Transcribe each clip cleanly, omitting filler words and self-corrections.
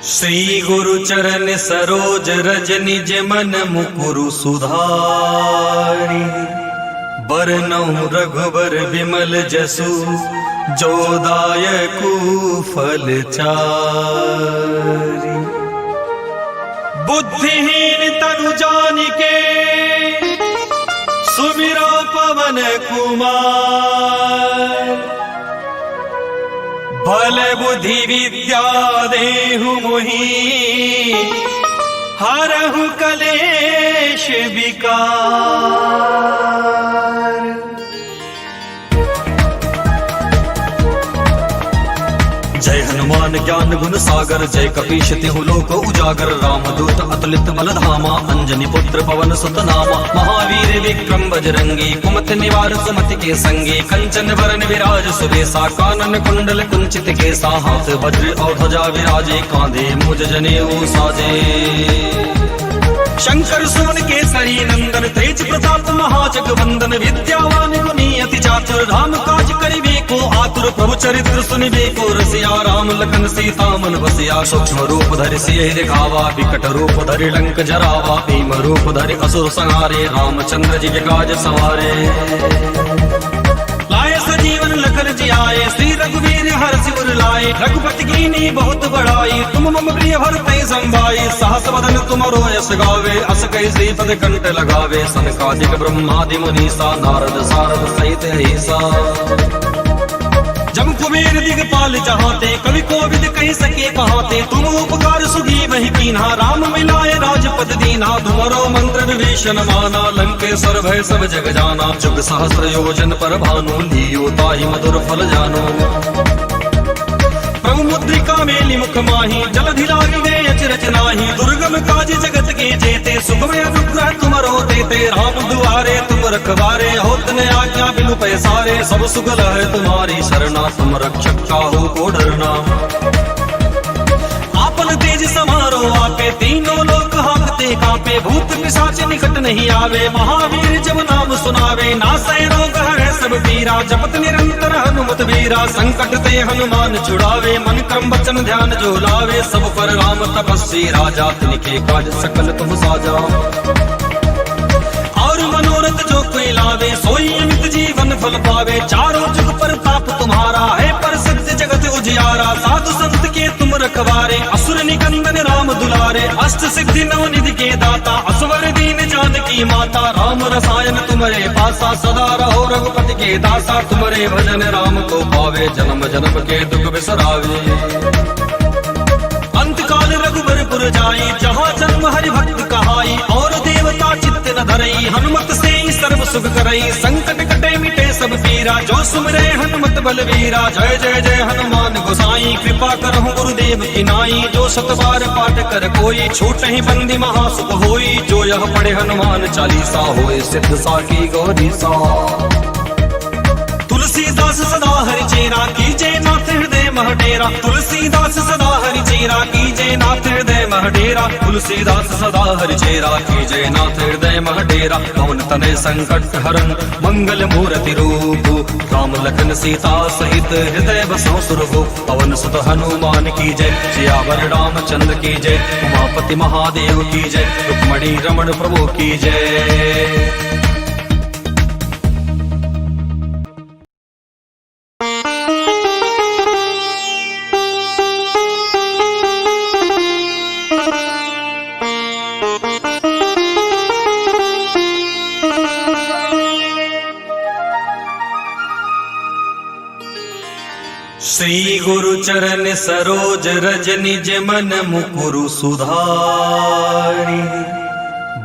श्री गुरु चरण सरोज रज निज मन मुकुरु सुधारी। बरनउँ रघुबर विमल जसु जो दायकु फल चारि। बुद्धिहीन तनु जानिके सुमिरो पवन कुमार। बल बुद्धि विद्या देहु मोहि हरहु कलेश विकार। जय हनुमान ज्ञान गुण सागर जय कपीश तिहु लोक उजागर। रामदूत अतुलित बल धामा अंजनी पुत्र पवन सुत नामा। महावीर विक्रम बजरंगी कुमति निवार सुमति के संगी। कंचन वरन विराज सुबेसा कानन कुंडल कुंचित केसा। हाथ वज्र और ध्वजा विराजे कांधे मूज जनेऊ साजे। शंकर सुवन केसरी नंदन तेज प्रताप महाजगवंदन। विद्यावान गुणी अति चातुर राम काज करिबे को आतुर। प्रभु चरित्र सुनिबे को रसिया राम लखन सीता मन बसिया। सूक्ष्म रूप धरि सियहि दिखावा विकट रूप धरि लंक जरावा। भीम रूप धरि असुर संहारे रामचंद्र जी के काज सवारे। लाए सजीवन लखन जियाए श्री रघुवीर हर्षि उर लाए। रघुपति कीनी बहुत बड़ाई तुम मम प्रिय भरतहि संभाई। सहस बदन तुमरो यश गावे अस कहि श्रीपद कंठ लगावे। सनकादिक ब्रह्मादि मुनीसा नारद सारद सहित अहिसा। जम कुबेर दिगपाल जहाते कवि कोविद कहि सके कहाते। तुम उपकार सुग्रीव ही कीन्हा राम मिलाए राजपद दीन्हा। तुम्हारो मंत्र विभीषण माना लंकेश्वर भय सब जग जाना। जुग सहस्र योजन पर भानु लियो ताहि मधुर फल जानो। प्रभु मुद्रिका मेलि मुख माही जलधि लागी गए अचरज नाही। दुर्गम काज जगत के जेते सुखमय अनुग्रह तुमरो देते। राम दुआरे तुम रखवारे होत न आज्ञा बिनु पैसारे। सब सुगल है तुम्हारी शरणा तुम रक्षक काहू को डरना। आपन तेज समारो आपे तीनों लोक हांकते कांपे। भूत पिशाच निकट नहीं आवे महावीर जब नाम सुनावे। नासै रोग हरै सब पीरा जपत निरंतर हनुमत वीरा। संकट ते हनुमान छुड़ावे मन क्रम वचन ध्यान जो लावे। सब पर राम तपस्वी राजा तिनके काज सकल तुम साजा। और मनोरथ जो कोई लावे सोई अमित जीवन फल पावे। चारों जुग पर ताप तुम्हारा है प्रसिद्ध जगत उजियारा। साधु संत के तुम रखवारे असुर निकंदन राम दुलारे। अष्ट सिद्धि नव निधि के दाता असवर दीन जानकी माता। राम रसायन तुम्हारे पासा सदा रहो रघुपति के दासा। तुम्हारे भजन राम को पावे जन्म जन्म के दुख बिसरावे। अंत काल रघुबरपुर जाई जहाँ जन्म हरि भक्त कहाई। और देवता चित्त न धरई हनुमत से सर्व सुख करई। संकट कटे मिटे सब पीरा जो सुमिरे हनुमत बलवीरा। जय जय जय हनुमान गोसाई कृपा करहु गुरुदेव की नाई। जो सत बार पाठ कर कोई छूटहि बंदी महासुख होई। जो यह पढ़े हनुमान चालीसा होए सिद्ध साकी गौरी सा। तुलसीदास सदा हरि चेरा कीजे नाथ हृदय मह डेरा। तुलसीदास सदा हरि चेरा कीजे नाथ हृदय मह डेरा। तुलसीदास सदा हरि चेरा कीजे नाथ हृदय मह डेरा। पवन तनय संकट हरन मंगल मूर्ति रूप। राम लखन सीता सहित हृदय बसहु सुरभु। पवन सुत हनुमान की जय सियावर रामचंद्र की जय। उमापति महादेव की जय रुक्मणी रमण प्रभु की जय। श्री गुरु चरण सरोज रज निज मन मुकुरु सुधारी।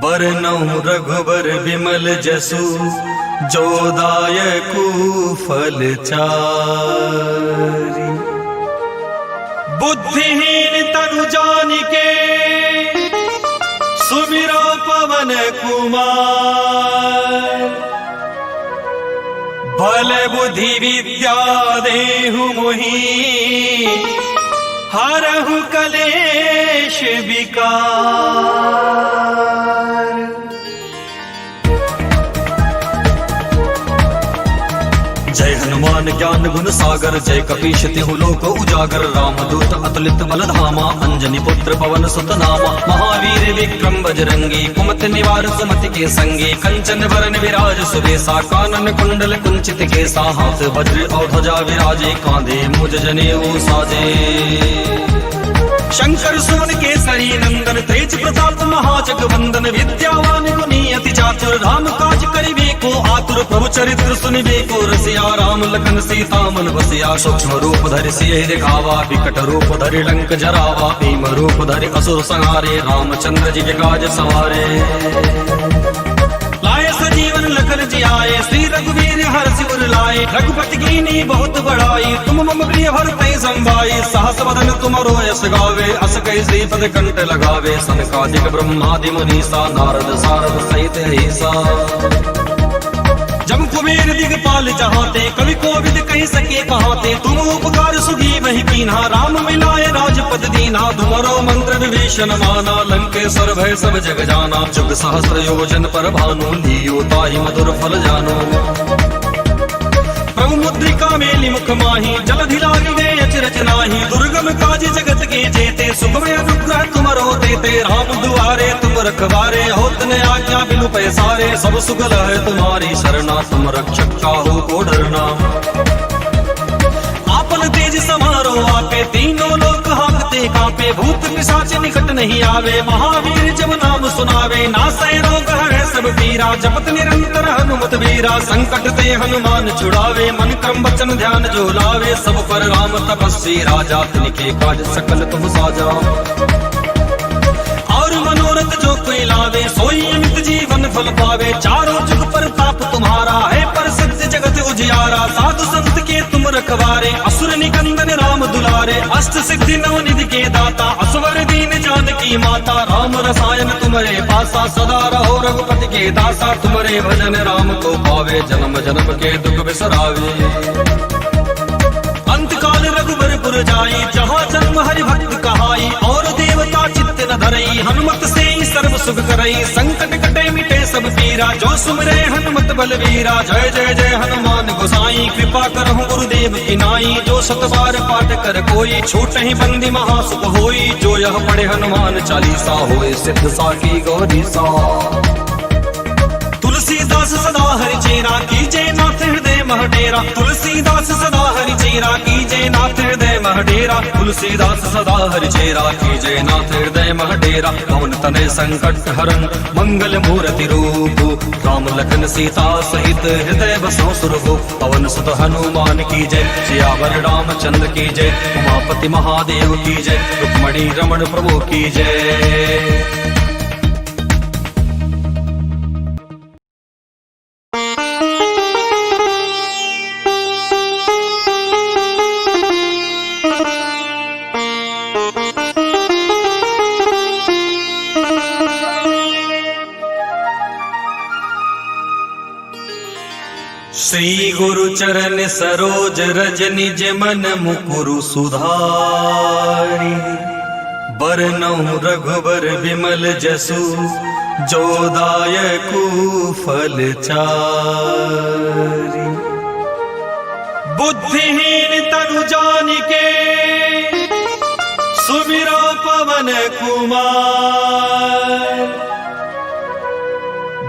बरनउँ रघुबर विमल जसु जो दायकु फल चारि। बुद्धिहीन तनु जानिके सुमिरो पवन कुमार। बल बुद्धि विद्या देहु मोहि हरहु कलेश विकार। जय हनुमान ज्ञान गुण सागर, जय कपीश तिहु लोक उजागर। रामदूत अतुलित बल धामा, अंजनी पुत्र पवन सुत नामा। महावीर विक्रम बजरंगी, कुमति निवार सुमति के संगी। कंचन वरन विराज सुबेसा, कानन कुंडल कुंचित केसा। हाथ वज्र और ध्वजा विराजे, कांधे मुज जनेऊ साजे। शंकर सुवन केसरी नंदन, तेज प्रताप महाजगवंदन। विद्यावान गुणी अति चातुर, राम काज करिबे को आतुर। प्रभु चरित्र सुनिबे को रसिया, राम लखन सीता मन बसिया। सूक्ष्म रूप धरि सियहि दिखावा, विकट रूप धरि लंक जरावा। भीम रूप धरि असुर संहारे, रामचंद्र जी के काज सवारे। लाए सजीवन लखन जियाए, श्री रघुवीर हर्षि उर लाए। रघुपति कीनी बहुत बड़ाई, तुम मम प्रिय भरतहि संभाई। सहस बदन तुमरो यश गावे, अस कहि श्रीपद कंठ लगावे। सनकादिक ब्रह्मादि मुनीसा, नारद सारद सहित ऐसा। जम कुबेर दिगपाल जहाते, कवि कोविद कहि सके कहाते। तुम उपकार सुग्रीव ही कीन्हा, राम मिलाए राजपद दीन्हा। तुमरो मंत्र विभीषण माना, लंकेश्वर भय सब जग जाना। जुग सहस्र योजन पर भानु, लियो ताहि मधुर फल जानो। प्रभु मुद्रिका मेलि मुख माही, जलधि लागी गए अचरज नाही। दुर्गम काज जगत के जेते, सुगम अनुग्रह तुमरो देते। राम दुआरे तुम रखवारे, होत न आज्ञा बिनु पैसारे। सब सुगल है तुम्हारी शरणा, तुम रक्षक काहू को डरना। आपन तेज समारो आपे, तीनों लोक हांकते कांपे। भूत पिशाच निकट नहीं आवे, महावीर जब नाम सुनावे। नासै रोग हरै सब पीरा, जपत निरंतर हनुमत वीरा। संकट ते हनुमान छुड़ावे, मन क्रम वचन ध्यान जो लावे। सब पर राम तपस्वी राजा, तिनके काज सकल तुम साजा। और मनोरथ जो कोई लावे, सोई अमित जीवन फल पावे। चारों जुग पर ताप तुम्हारा है, प्रसिद्ध जगत उजियारा। साधु संत के तुम रखवारे, असुर निकंदन राम दुलारे। अष्ट सिद्धि नवनिधि के दाता, असवर दीन जानकी माता। राम रसायन तुम्हारे पासा, सदा रहो रघुपति के दासा। तुम्हारे भजन राम को पावे, जन्म जन्म के दुख बिसरावे। अंतकाल रघुबर पुर जाई, जहाँ जन्म हरि भक्त कहाई। और देवता चित्त न धरई, हनुमत से सर्व सुख करई। संकट कटे मिटे सब पीरा, जो सुमरे हनुमत बलवीरा। जय जय जय हनुमान गोसाई, कृपा करहु गुरुदेव की नाई। जो सत बार पाठ कर कोई, छूटहि बंदी महासुख होई। जो यह पढ़े हनुमान चालीसा, होए सिद्ध साखी गौरी सा। तुलसीदास सदा हरि चेरा, कीजे नाथ हृदय मह डेरा। तुलसीदास सदा हरि चेरा, कीजे नाथ हृदय मह डेरा। तुलसीदास सदा हरि चेरा, कीजे नाथ हृदय मह डेरा। पवन तनय संकट हरन, मंगल मूर्ति रूप। राम लखन सीता सहित, हृदय बसो सुरभु। पवन सुत हनुमान की जय, सियावर रामचंद्र की जय। उमापति महादेव की जय, रुक्मणी रमण प्रभु की जय। श्री गुरु चरण सरोज रज, निज मन मुकुरु सुधारि। बरनउँ रघुबर विमल जसु, जो दायकु फल चारि। बुद्धिहीन तनु जानिके, सुमिरो पवन कुमार।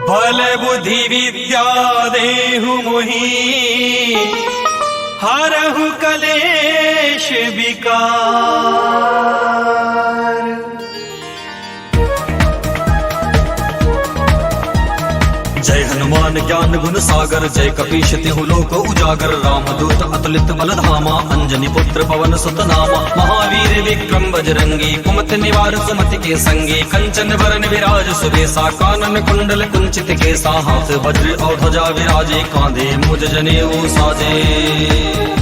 बल बुद्धि विद्या देहु मोहि, हरहु कलेश विकार। जय हनुमान ज्ञान गुण सागर, जय कपीश तिहु लोक उजागर। रामदूत अतुलित बल धामा, अंजनी पुत्र पवन सुत नामा। महावीर विक्रम बजरंगी, कुमति निवार सुमति के संगी। कंचन वरन विराज सुबेसा, कानन कुंडल कुंचित केसा। हाथ वज्र और ध्वजा विराजे, कांधे मुज जनेऊ साजे।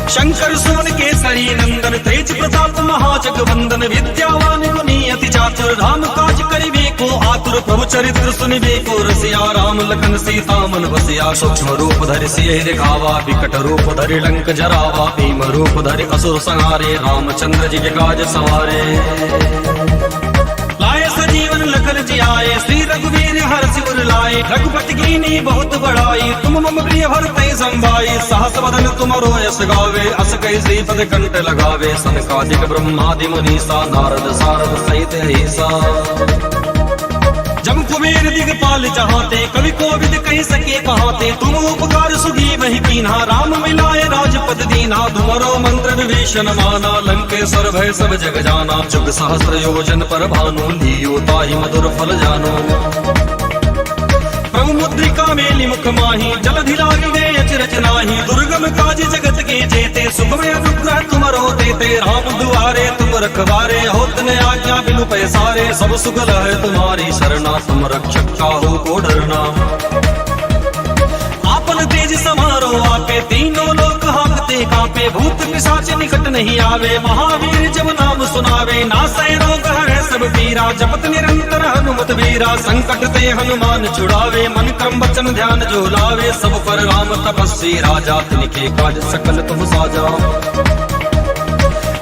शंकर सुवन केसरी नंदन, तेज प्रताप महाजगवंदन। विद्यावान गुणी अति चातुर, राम काज करिबे को आतुर। प्रभु चरित्र सुनिबे को रसिया, राम लखन सीता मन बसिया। सूक्ष्म रूप धरि सियहि दिखावा, विकट रूप धरि लंक जरावा। भीम रूप धरि असुर संहारे, रामचंद्र जी के काज सवारे। लाए सजीवन लखन लखन जी आए, श्री रघुवीर हर्षि उर लाए। रघुपति कीनी बहुत बड़ाई, तुम मम प्रिय भरतहि संभाई। सहस बदन तुमरो यश गावे, अस कहि श्रीपद कंठ लगावे। सनकादिक ब्रह्मादि मुनीसा, नारद सारद सहित ऐसा। जम कुबेर दिगपाल चाहते, कवि कोविद कह सके कहाते। तुम उपकार सुगी वही कीन्हा, राम मिलाए राजपद दीन्हा। तुमरो मंत्र विभीषण माना, लंकेश्वर भय सब जग जाना। जुग सहस्र योजन पर भानु, लियो ताहि मधुर फल जानो। प्रभु मुद्रिका मेलि मुख माही, जलधि लागी गए अचरज नाही। दुर्गम काज जगत के जेते, सुखमय अनुग्रह तुमरो देते। राम दुआरे तुम रखवारे, होत न आज्ञा बिनु पैसारे। सब सुगल है तुम्हारी शरणा, तुम रक्षक काहू को डरना। आपन तेज समारो आपे, तीनों लोक हांकते कांपे। भूत पिशाच निकट नहीं आवे, महावीर जब नाम सुनावे। नासै रोग हरै सब पीरा, जपत निरंतर हनुमत वीरा। संकट ते हनुमान छुड़ावे, मन क्रम वचन ध्यान जो लावे। सब पर राम तपस्वी राजा, तिनके काज सकल तुम साजा।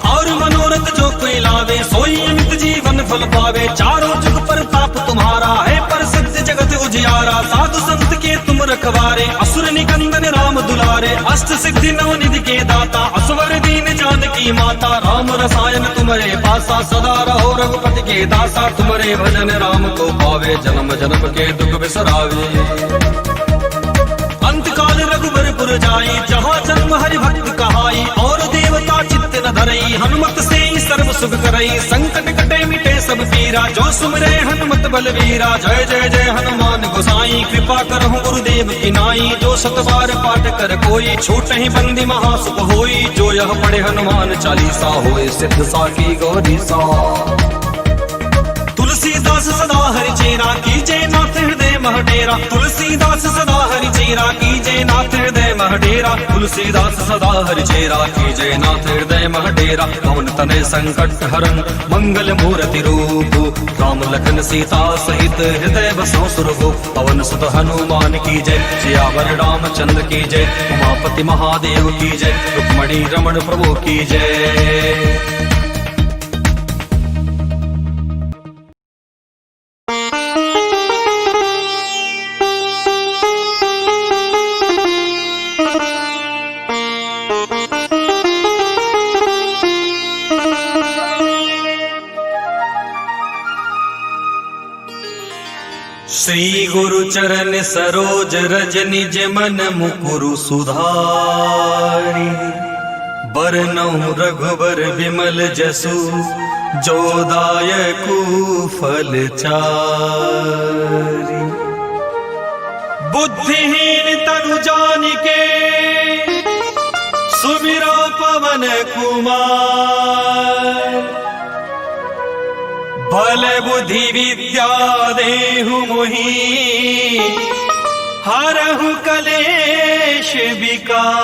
और मनोरथ जो कोई लावे, सोई अमित जीवन फल पावे। चारों जुग पर ताप तुम्हारा है, पर सत्य जगत उजियारा। साधु संत के तुम रखवारे, असुर निकंदन राम दुलारे। अष्ट सिद्धि नव निधि के दाता, असवर दीन जानकी माता। राम रसायन तुम्हारे पासा, सदा रहो रघुपति के दासा। तुम्हारे भजन राम को पावे, जन्म जन्म के दुख बिसरावे। अंत काल रघुबरपुर जाई, जहाँ जन्म हरि भक्त कहाई। और देवता चित्त न धरई, हनुमत से सर्व सुख करई। संकट कटे मिटे सब पीरा, जो सुमरे हनुमत बलवीरा। जय जय जय हनुमान गोसाई, कृपा करहु गुरुदेव की नाई। जो सत बार पाठ कर कोई, छूटहि बंदी महासुख होई। जो यह पढ़े हनुमान चालीसा, होए सिद्ध साखी गौरी सा। तुलसीदास सदा हरि चेरा, कीजे नाथ हृदय मह डेरा। तुलसीदास सदा हरि चेरा, कीजे नाथ हृदय मह डेरा। तुलसीदास सदा हरि चेरा, कीजे नाथ हृदय मह डेरा। पवन तनय संकट हरन, मंगल मूर्ति रूप। राम लखन सीता सहित, हृदय बसौ सुरभु। पवन सुत हनुमान की जय, सियावर रामचंद्र की जय। उमापति महादेव की जय, रुक्मणी रमण प्रभु की जय। श्री गुरु चरण सरोज रज निज मन मुकुरु सुधारि। बरनउँ रघुबर विमल जसु, जो दायकु फल चारि। बुद्धिहीन तनु जानिके, सुमिरो पवन कुमार। बल बुद्धि विद्या देहु मोहि, हरहु कलेश विकार।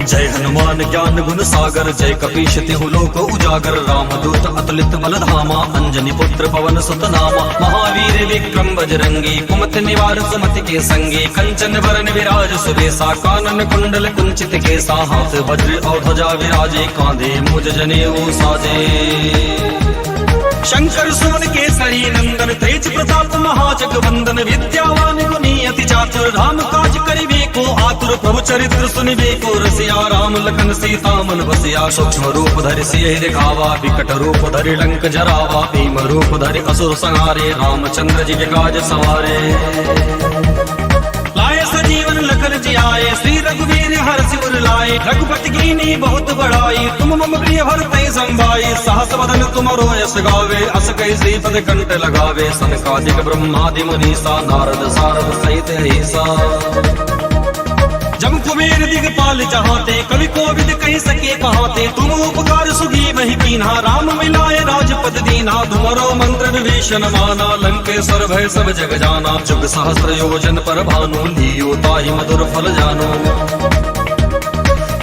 जय हनुमान ज्ञान गुण सागर, जय कपीश तिहु लोक उजागर। रामदूत अतुलित बल धामा, अंजनी पुत्र पवन सुत नामा। महावीर विक्रम बजरंगी, कुमति निवार सुमति के संगी। कंचन वरन विराज सुबेसा, कानन कुंडल कुंचित केसा। हाथ वज्र और ध्वजा विराजे, कांधे मुज जनेऊ साजे। शंकर सुमन केसरी नंदन, तेज प्रताप महाजगवंदन। विद्यावान गुणी अति चातुर, राम काज करिबे को आतुर। प्रभु चरित्र सुनिबे को रसिया, राम लखन सीता मन बसिया। सूक्ष्म रूप धरि सियहि दिखावा, विकट रूप धरि लंक जरावा। भीम रूप धरि असुर संहारे, रामचंद्र जी के काज सवारे। लाए सजीवन लखन जी आए, श्री रघुवीर हर्षि उर लाए। रघुपति कीनी बहुत बड़ाई, तुम मम प्रिय भरतहि संभाई। सहस बदन तुमरो यश गावे, अस कहि श्रीपद कंठ लगावे। सनकादिक ब्रह्मादि मुनीसा, नारद सारद सहित ऐसा। जम कुबेर दिगपाल चाहते, कवि कोविद कह सके कहाते। तुम उपकार सुगी वही कीन्हा, राम मिलाए राजपद दीन्हा। तुमरो मंत्र विभीषण माना, लंकेश्वर भय सब जग जाना। जुग सहस्र योजन पर भानु, लियो ताहि मधुर फल जानो।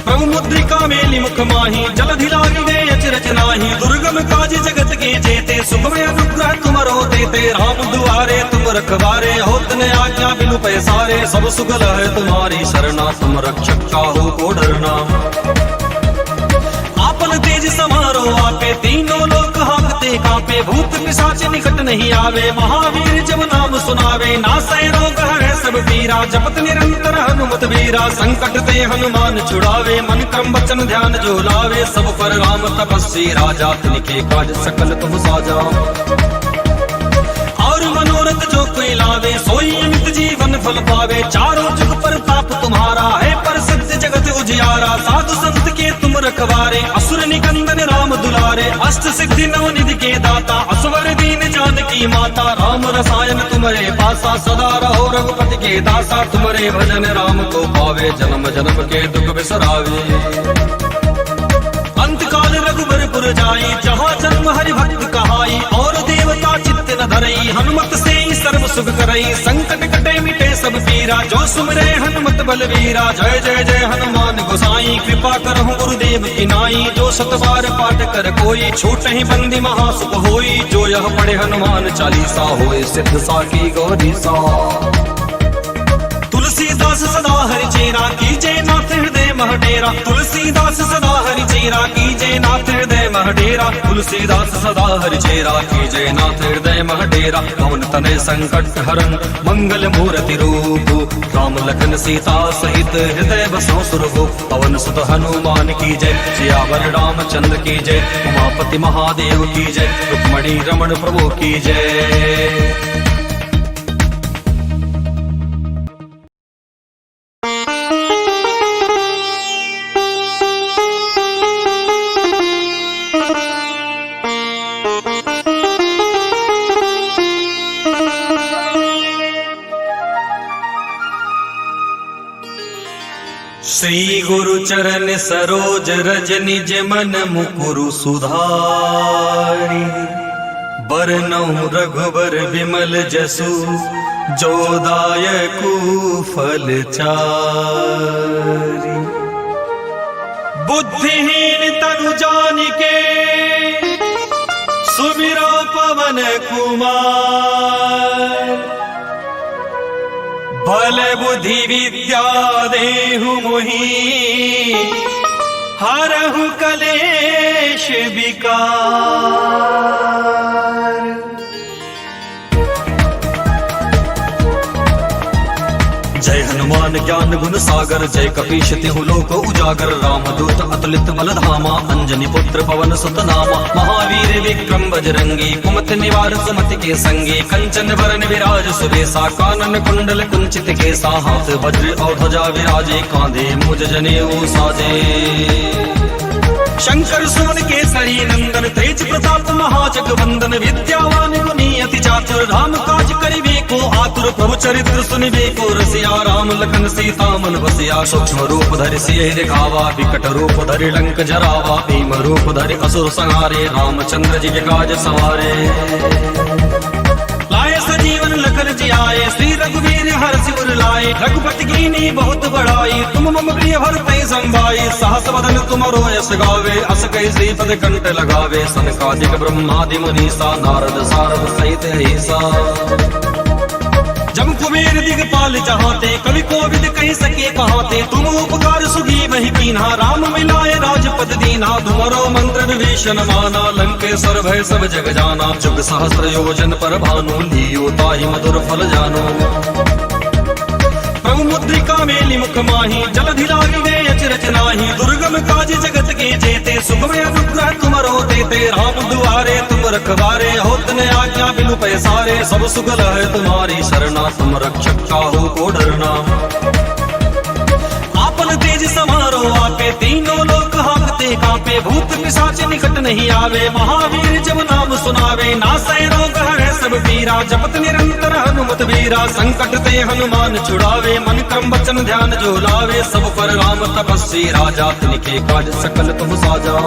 प्रभु मुद्रिका मेलि मुख माही, जलधि लागी गए अचरज नाही। दुर्गम काज जगत के जेते, सुखमय अनुग्रह तुमरो देते। राम दुआरे तुम रखवारे, होत न आज्ञा बिनु पैसारे। सब सुगल है तुम्हारी शरणा, तुम रक्षक काहू को डरना। आपन तेज समारो आपे, तीनों लोक हाँकते कांपे, भूत पिशाच निकट नहीं आवे, महावीर जब नाम सुनावे, नासै रोग है सब पीरा, जपत निरंतर हनुमत वीरा, संकट ते हनुमान छुड़ावे, मन क्रम वचन ध्यान जो लावे, सब पर राम तपस्वी राजा, तिनके काज सकल तुम साजा। और मनोरथ जो कोई लावे, सोई अमित जीवन फल पावे, चारों जुग पर ताप तुम्हारा है, पर सत्य जगत उजियारा, साधु संत के तुम रखवारे, असुर निकंदन राम दुलारे, अष्ट सिद्धि नवनिधि के दाता, असवर दीन जानकी माता, राम रसायन तुम्हारे पासा, सदा रहो रघुपति के दासा, तुम्हारे भजन राम को पावे, जन्म जन्म के दुख बिसरावे। अंतकाल रघुबरपुर जाई, जहाँ जन्म हरि भक्त कहाई, और देवता चित्त न धरई, हनुमत से ही सर्व सुख करई, संकट कटे मिटे सब पीरा, जो सुमरे हनुमत बलवीरा, जय जय जय हनुमान गोसाई, कृपा करहु गुरुदेव की नाई, जो सत बार पाठ कर कोई, छूट ही बंदी महासुख होई, जो यह पढ़े हनुमान चालीसा, होए सिद्ध साकी गौरी सा। तुलसीदास सदा हरि चेरा, कीजे नाथ हृदय मह डेरा, तुलसीदास सदा हरि चेरा, कीजे नाथ हृदय मह डेरा, तुलसीदास सदा हरि चेरा, कीजे नाथ हृदय मह डेरा, पवन तनय संकट हरन मंगल मूर्ति रूप, राम लखन सीता सहित हृदय बसो सुरभु, पवन सुत हनुमान की जय, सियावर रामचंद्र की जय, उमापति महादेव की जय, रुक्मणी रमण प्रभु की जय। श्री गुरु चरण सरोज रज निज मन मुकुरु सुधारी, बरनउँ रघुबर विमल जसु, जो दायकु फल चारि। बुद्धिहीन तनु जानिके, सुमिरो पवन कुमार, बल बुद्धि विद्या देहु मोहि, हरहु कलेश विकार। जय हनुमान ज्ञान गुण सागर, जय कपीश तिहु लोक उजागर, रामदूत अतुलित बल धामा, अंजनी पुत्र पवन सुत नामा, महावीर विक्रम बजरंगी, कुमति निवार सुमति के संगी, कंचन वरन विराज सुबेसा, कानन कुंडल कुंचित केसा, हाथ वज्र और ध्वजा विराजे, कांधे मुझ जनेऊ साजे। शंकर सुमन केसरी नंदन, तेज प्रताप महाजगवंदन, विद्यावान गुणी अति चातुर, राम काज करिबे को आतुर, प्रभु चरित्र सुनिबे को रसिया, राम लखन सीता मन बसिया, सूक्ष्म रूप धरि सियहि दिखावा, विकट रूप धरि लंक जरावा, भीम रूप धरि असुर संहारे, रामचंद्र जी के काज सवारे। लाए सजीवन लखन जियाए, श्री रघुवीर हर्षि उर लाए, रघुपति कीनी बहुत बड़ाई, तुम मम प्रिय भरतहि संभाई, सहस वदन तुमरो यश गावे, अस कहि श्रीपद कंठ लगावे, सनकादिक ब्रह्मादि मुनीसा, नारद सारद सहित अहिसा। जम कुबेर दिगपाल जहाते, कवि कोविद कह सके कहाते, तुम उपकार सुगी वही कीन्हा, राम मिलाए राजपद दीन्हा, तुम्हारो मंत्र विभीषण माना, लंकेश्वर भय सब जग जाना, जुग सहस्र योजन पर भानु, लियो ताहि मधुर फल जानो। प्रभु मुद्रिका मेलि मुख माही, जलधि लागी गए अचरज नाही, दुर्गम काज जगत के जेते, सुगम अनुग्रह तुमरो देते, राम दुआरे तुम रखवारे, होत न आज्ञा बिनु पैसारे, सब सुगल है तुम्हारी शरणा, तुम रक्षक काहू को डरना। आपन तेज समारो आपे, तीनों लोक हाँकते कांपे, भूत पिशाच निकट नहीं आवे, महावीर जब नाम सुनावे, नासै रोग है सब पीरा, जपत निरंतर हनुमत वीरा, संकट ते हनुमान छुड़ावे, मन क्रम वचन ध्यान जो लावे, सब पर राम तपस्वी राजा, तिनके काज सकल तुम साजा।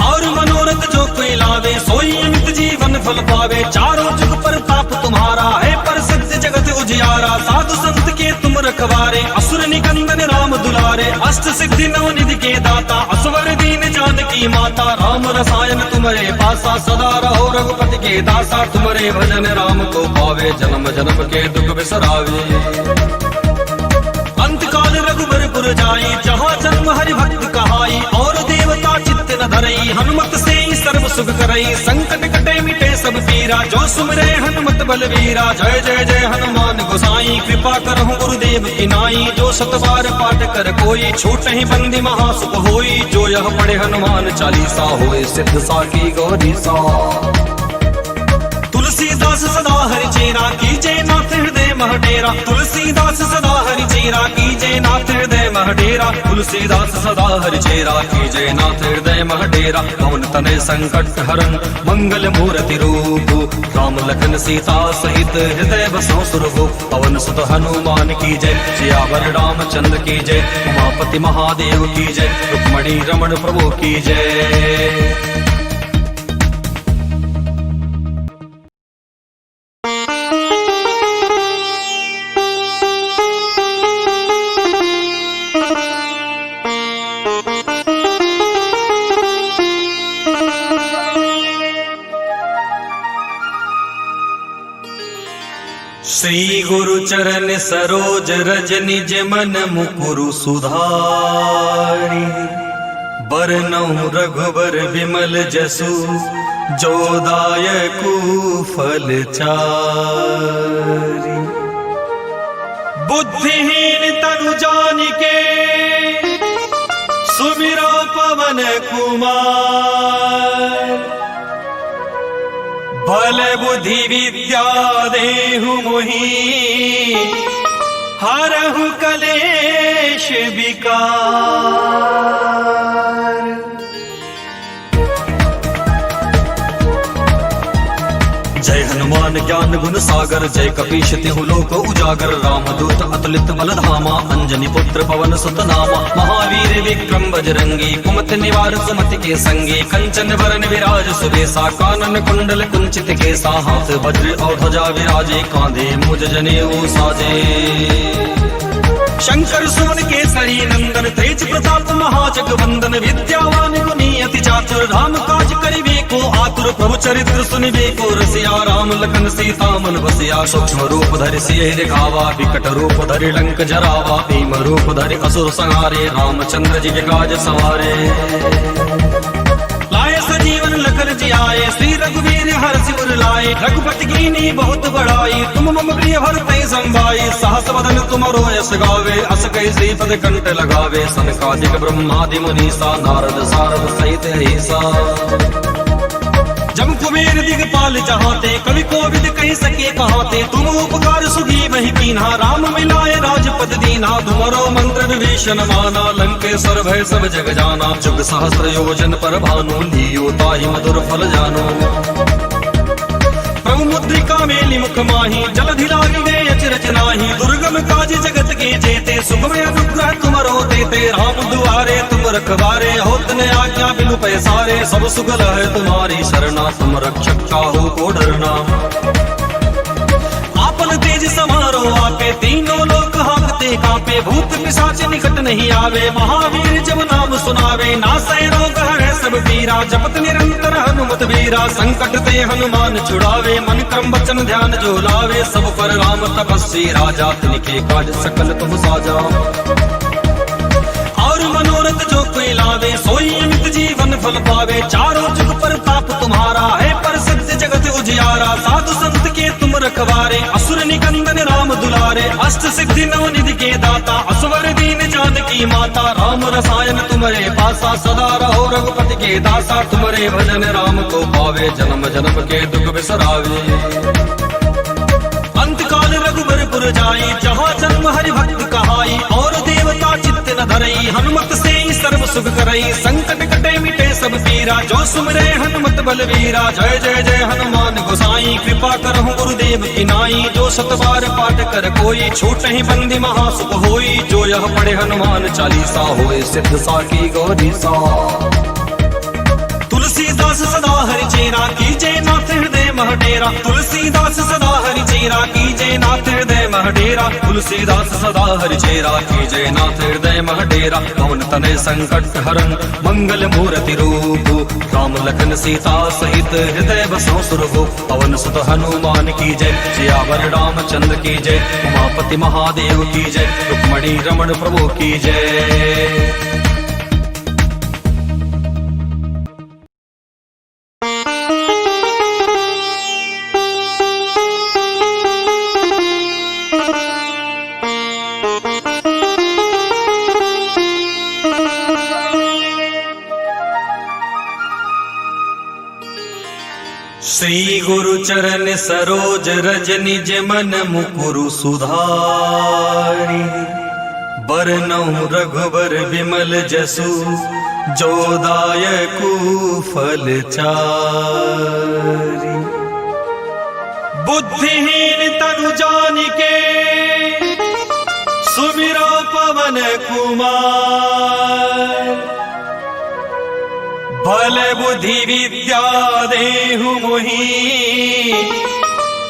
और मनोरथ जो कोई लावे, सोई अमित जीवन फल पावे, चारों जुग पर ताप तुम्हारा है, पर सत्य जगत उजियारा, साधु संत के तुम रखवारे, असुर निकंदन राम दुलारे, अष्ट सिद्धि नवनिधि के दाता, असवर दीन जानकी माता, राम रसायन तुम्हारे पासा, सदा रहो रघुपति के दासा, तुम्हारे भजन राम को पावे, जन्म जन्म के दुख बिसरावे। अंतकाल रघुबरपुर पुर जाई, जहाँ जन्म हरि भक्त कहाई, और देवता चित्त न धरई, हनुमत से सर्व सुख करई, संकट कटे मिटे सब पीरा, जो सुमरे हनुमत बलवीरा। जय जय जय हनुमान गोसाई, कृपा करहु गुरुदेव की नाई, जो सतबार पाठ कर कोई, छूट ही बंदी महासुख होई, जो यह पढ़े हनुमान चालीसा, होए सिद्ध साकी गौरी सा। तुलसीदास सदा हरि चेरा, कीजे नाथ हृदय मह डेरा, तुलसीदास सदा हरि चेरा, कीजे नाथ हृदय मह डेरा, तुलसीदास सदा हरि चेरा, कीजे नाथ हृदय मह डेरा। पवन तनय संकट हरन मंगल मूर्ति रूप, राम लखन सीता सहित हृदय बसौ सुरभु, पवन सुत हनुमान की जय, सियावर रामचंद्र की जय, उमापति महादेव की जय, रुक्मणी रमण प्रभु की जय। श्री गुरु चरण सरोज रज निज मन मुकुरु सुधारी, बरनउँ रघुबर विमल जसु, जो दायकु फल चारि। बुद्धिहीन तनु जानिके, सुमिरो पवन कुमार, बल बुद्धि विद्या देहु मोहि, हरहु कलेश विकार। जय हनुमान ज्ञान गुण सागर, जय कपीश तिहु लोक उजागर, रामदूत अतुलित बल धामा, अंजनी पुत्र पवन सुत नामा, महावीर विक्रम बजरंगी, कुमति निवार सुमति के संगी, कंचन वरन विराज सुबेसा, कानन कुंडल कुंचित केसा, हाथ वज्र और ध्वजा विराजे, कांधे मूज जनेऊ साजे। शंकर सुमन केसरी नंदन, तेज प्रताप महाजगवंदन, विद्यावान गुणी अति चातुर, राम काज करिबे को आतुर, प्रभु चरित्र सुनिबे को रसिया, राम लखन सीता मन बसिया। सूक्ष्म रूप धरि सियहि दिखावा, विकट रूप धरि लंक जरावा, भीम रूप धरि असुर संहारे, रामचंद्र जी के काज सवारे। लाए सजीवन लखन जियाए, श्री रघुवीर हर्षि उर लाए, रघुपति कीनी बहुत बड़ाई, तुम मम प्रिय भरतहि संभाई, सहस बदन तुमरो यश गावे, अस कहि श्रीपद कंठ लगावे, सनकादिक ब्रह्मादि मुनीसा, नारद सारद सहित ऐसा। जम कुबेर दिगपाल जहाते, कवि कोविद कहि सके कहाते, तुम उपकार सुगी वही कीन्हा, राम मिलाए राजपद दीन्हा, तुम्हारो मंत्र विभीषण माना, लंकेश्वर भय सब जग जाना, जुग सहस्र योजन पर भानु, लियो ताहि मधुर फल जानो। प्रभु मुद्रिका मेलि मुख माही, जलधि लागी गए अचरज नाही, दुर्गम काज जगत के जेते, सुखमय अनुग्रह तुमरो देते, राम दुआरे तुम रखवारे, होत न आज्ञा बिनु पैसारे, सब सुगल है तुम्हारी शरणा, तुम रक्षक काहू को डरना। आपन तेज समारो आपे, तीनों लोक हांकते कांपे, भूत पिशाच निकट नहीं आवे, महावीर जब नाम सुनावे, नासै रोग हरै सब पीरा, जपत निरंतर हनुमत वीरा, संकट ते हनुमान छुड़ावे, मन क्रम वचन ध्यान जो लावे, सब पर राम तपस्वी राजा, तिनके काज सकल तुम साजा। और मनोरथ जो कोई लावे, सोई अमित जीवन फल पावे, चारों जुग प्रताप तुम्हारा है, प्रसिद्ध जगत उजियारा, साधु संत के तुम रखवारे, असुर निकंदन राम दुलारे, अष्ट सिद्धि नवनिधि के दाता, असवर दीन जानकी माता, राम रसायन तुम्हारे पासा, सदा रहो रघुपति के दासा, तुम्हारे भजन राम को पावे, जन्म जन्म के दुख बिसरावे। अंतकाल रघुबर पुर जाई, जहाँ जन्म हरि भक्त कहाई, और देवता चित्त न धरई, हनुमत से सर्व सुख करई, संकट कटे मिटे सब पीरा, जो सुमरे हनुमत बलवीरा। जय जय जय हनुमान गोसाई, कृपा करहु गुरुदेव की नाई, जो सतबार पाठ कर कोई, छूट ही बंदी महासुख होई, जो यह पढ़े हनुमान चालीसा, होए सिद्ध साकी गौरी सा। तुलसीदास सदा हरि चेरा कीजे नाथ हृदय मह डेरा तुलसीदास सदा हरि चेरा कीजे नाथ हृदय मह डेरा तुलसीदास सदा हरि चेरा कीजे नाथ हृदय मह डेरा पवन तनय संकट हरन मंगल मूर्ति रूप राम लखन सीता सहित हृदय बसो सुरभु पवन सुत हनुमान की जय सियावर रामचंद्र की जय उमापति महादेव की जय रुक्मणी रमण प्रभु की जय। श्री गुरु चरण सरोज रज निज मन मुकुरु सुधारी बरनउँ रघुबर विमल जसु जो दायकु फल चारि। बुद्धिहीन तनु जानिके सुमिरो पवन कुमार बल बुद्धि विद्या देहु मोहि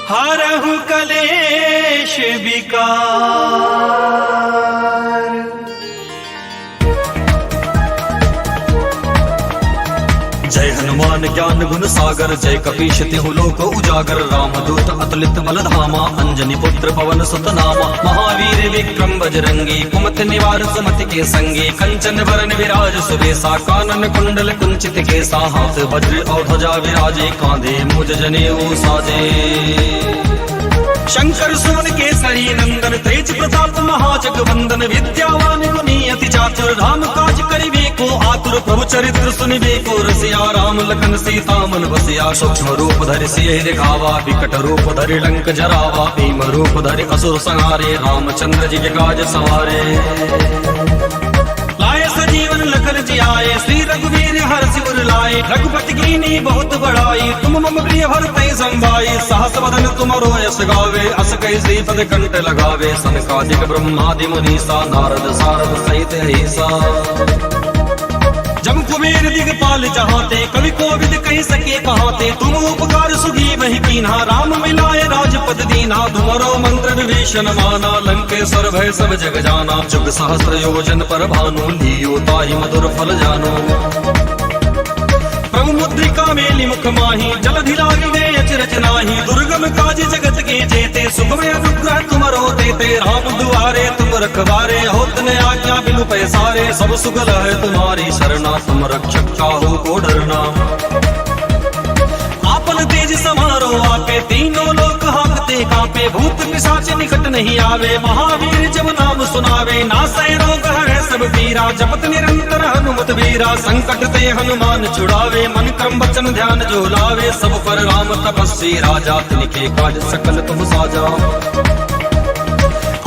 हरहु कलेश विकार। जय हनुमान ज्ञान गुण सागर जय कपीश तिहु लोक उजागर रामदूत अतुलित बल धामा अंजनी पुत्र पवन सुत नामा महावीर विक्रम बजरंगी कुमति निवार सुमति के संगी कंचन वरन विराज सुबेसा कानन कुंडल कुंचित केसा हाथ वज्र और ध्वजा विराजे कांधे मुज जनेऊ साजे। शंकर सुवन केसरी नंदन तेज प्रताप महाजगवंदन विद्यावान गुणी अति चातुर राम काज करिबे को आतुर प्रभु चरित्र सुनिबे को रसिया राम लखन सीता मन बसिया सूक्ष्म रूप धरि सियहि दिखावा विकट रूप धरि लंक जरावा भीम रूप धरि असुर संहारे रामचंद्र जी के काज सवारे। लाए सजीवन लखन जियाए श्री रघुवीर हर्षि उर लाए रघुपति कीनी बहुत बड़ाई तुम मम प्रिय भरतहि संभाई सहस वदन तुमरो यश गावे अस कहि श्रीपद कंठ लगावे सनकादिक ब्रह्मादि मुनीसा नारद सारद सहित ऐसा। जम कुबेर दिगपाल जहाते कवि कोविद कहि सके कहाते तुम उपकार सुग्रीव ही कीन्हा राम मिलाए राजपद दीन्हा तुमरो मंत्र विभीषण माना लंकेश्वर भय सब जग जाना जुग सहस्र योजन पर भानु लियो ताहि मधुर फल जानो। प्रभु मुद्रिका मेलि मुख माही जलधि लागी गए अचरज नाही दुर्गम काज जगत के जेते सुगमय अनुग्रह तुमरो देते राम दुआरे तुम रखवारे होत न आज्ञा बिनु पैसारे सब सुगल है तुम्हारी शरणा तुम रक्षक काहू को डरना। आपन तेज समारो आपे तीनों लोक हांकते कांपे भूत पिशाच निकट नहीं आवे महावीर जब नाम सुनावे नासै रोग हरै सब पीरा जपत निरंतर हनुमत वीरा संकट ते हनुमान छुड़ावे मन क्रम वचन ध्यान जो लावे सब पर राम तपस्वी राजा तिनके काज सकल तुम साजा।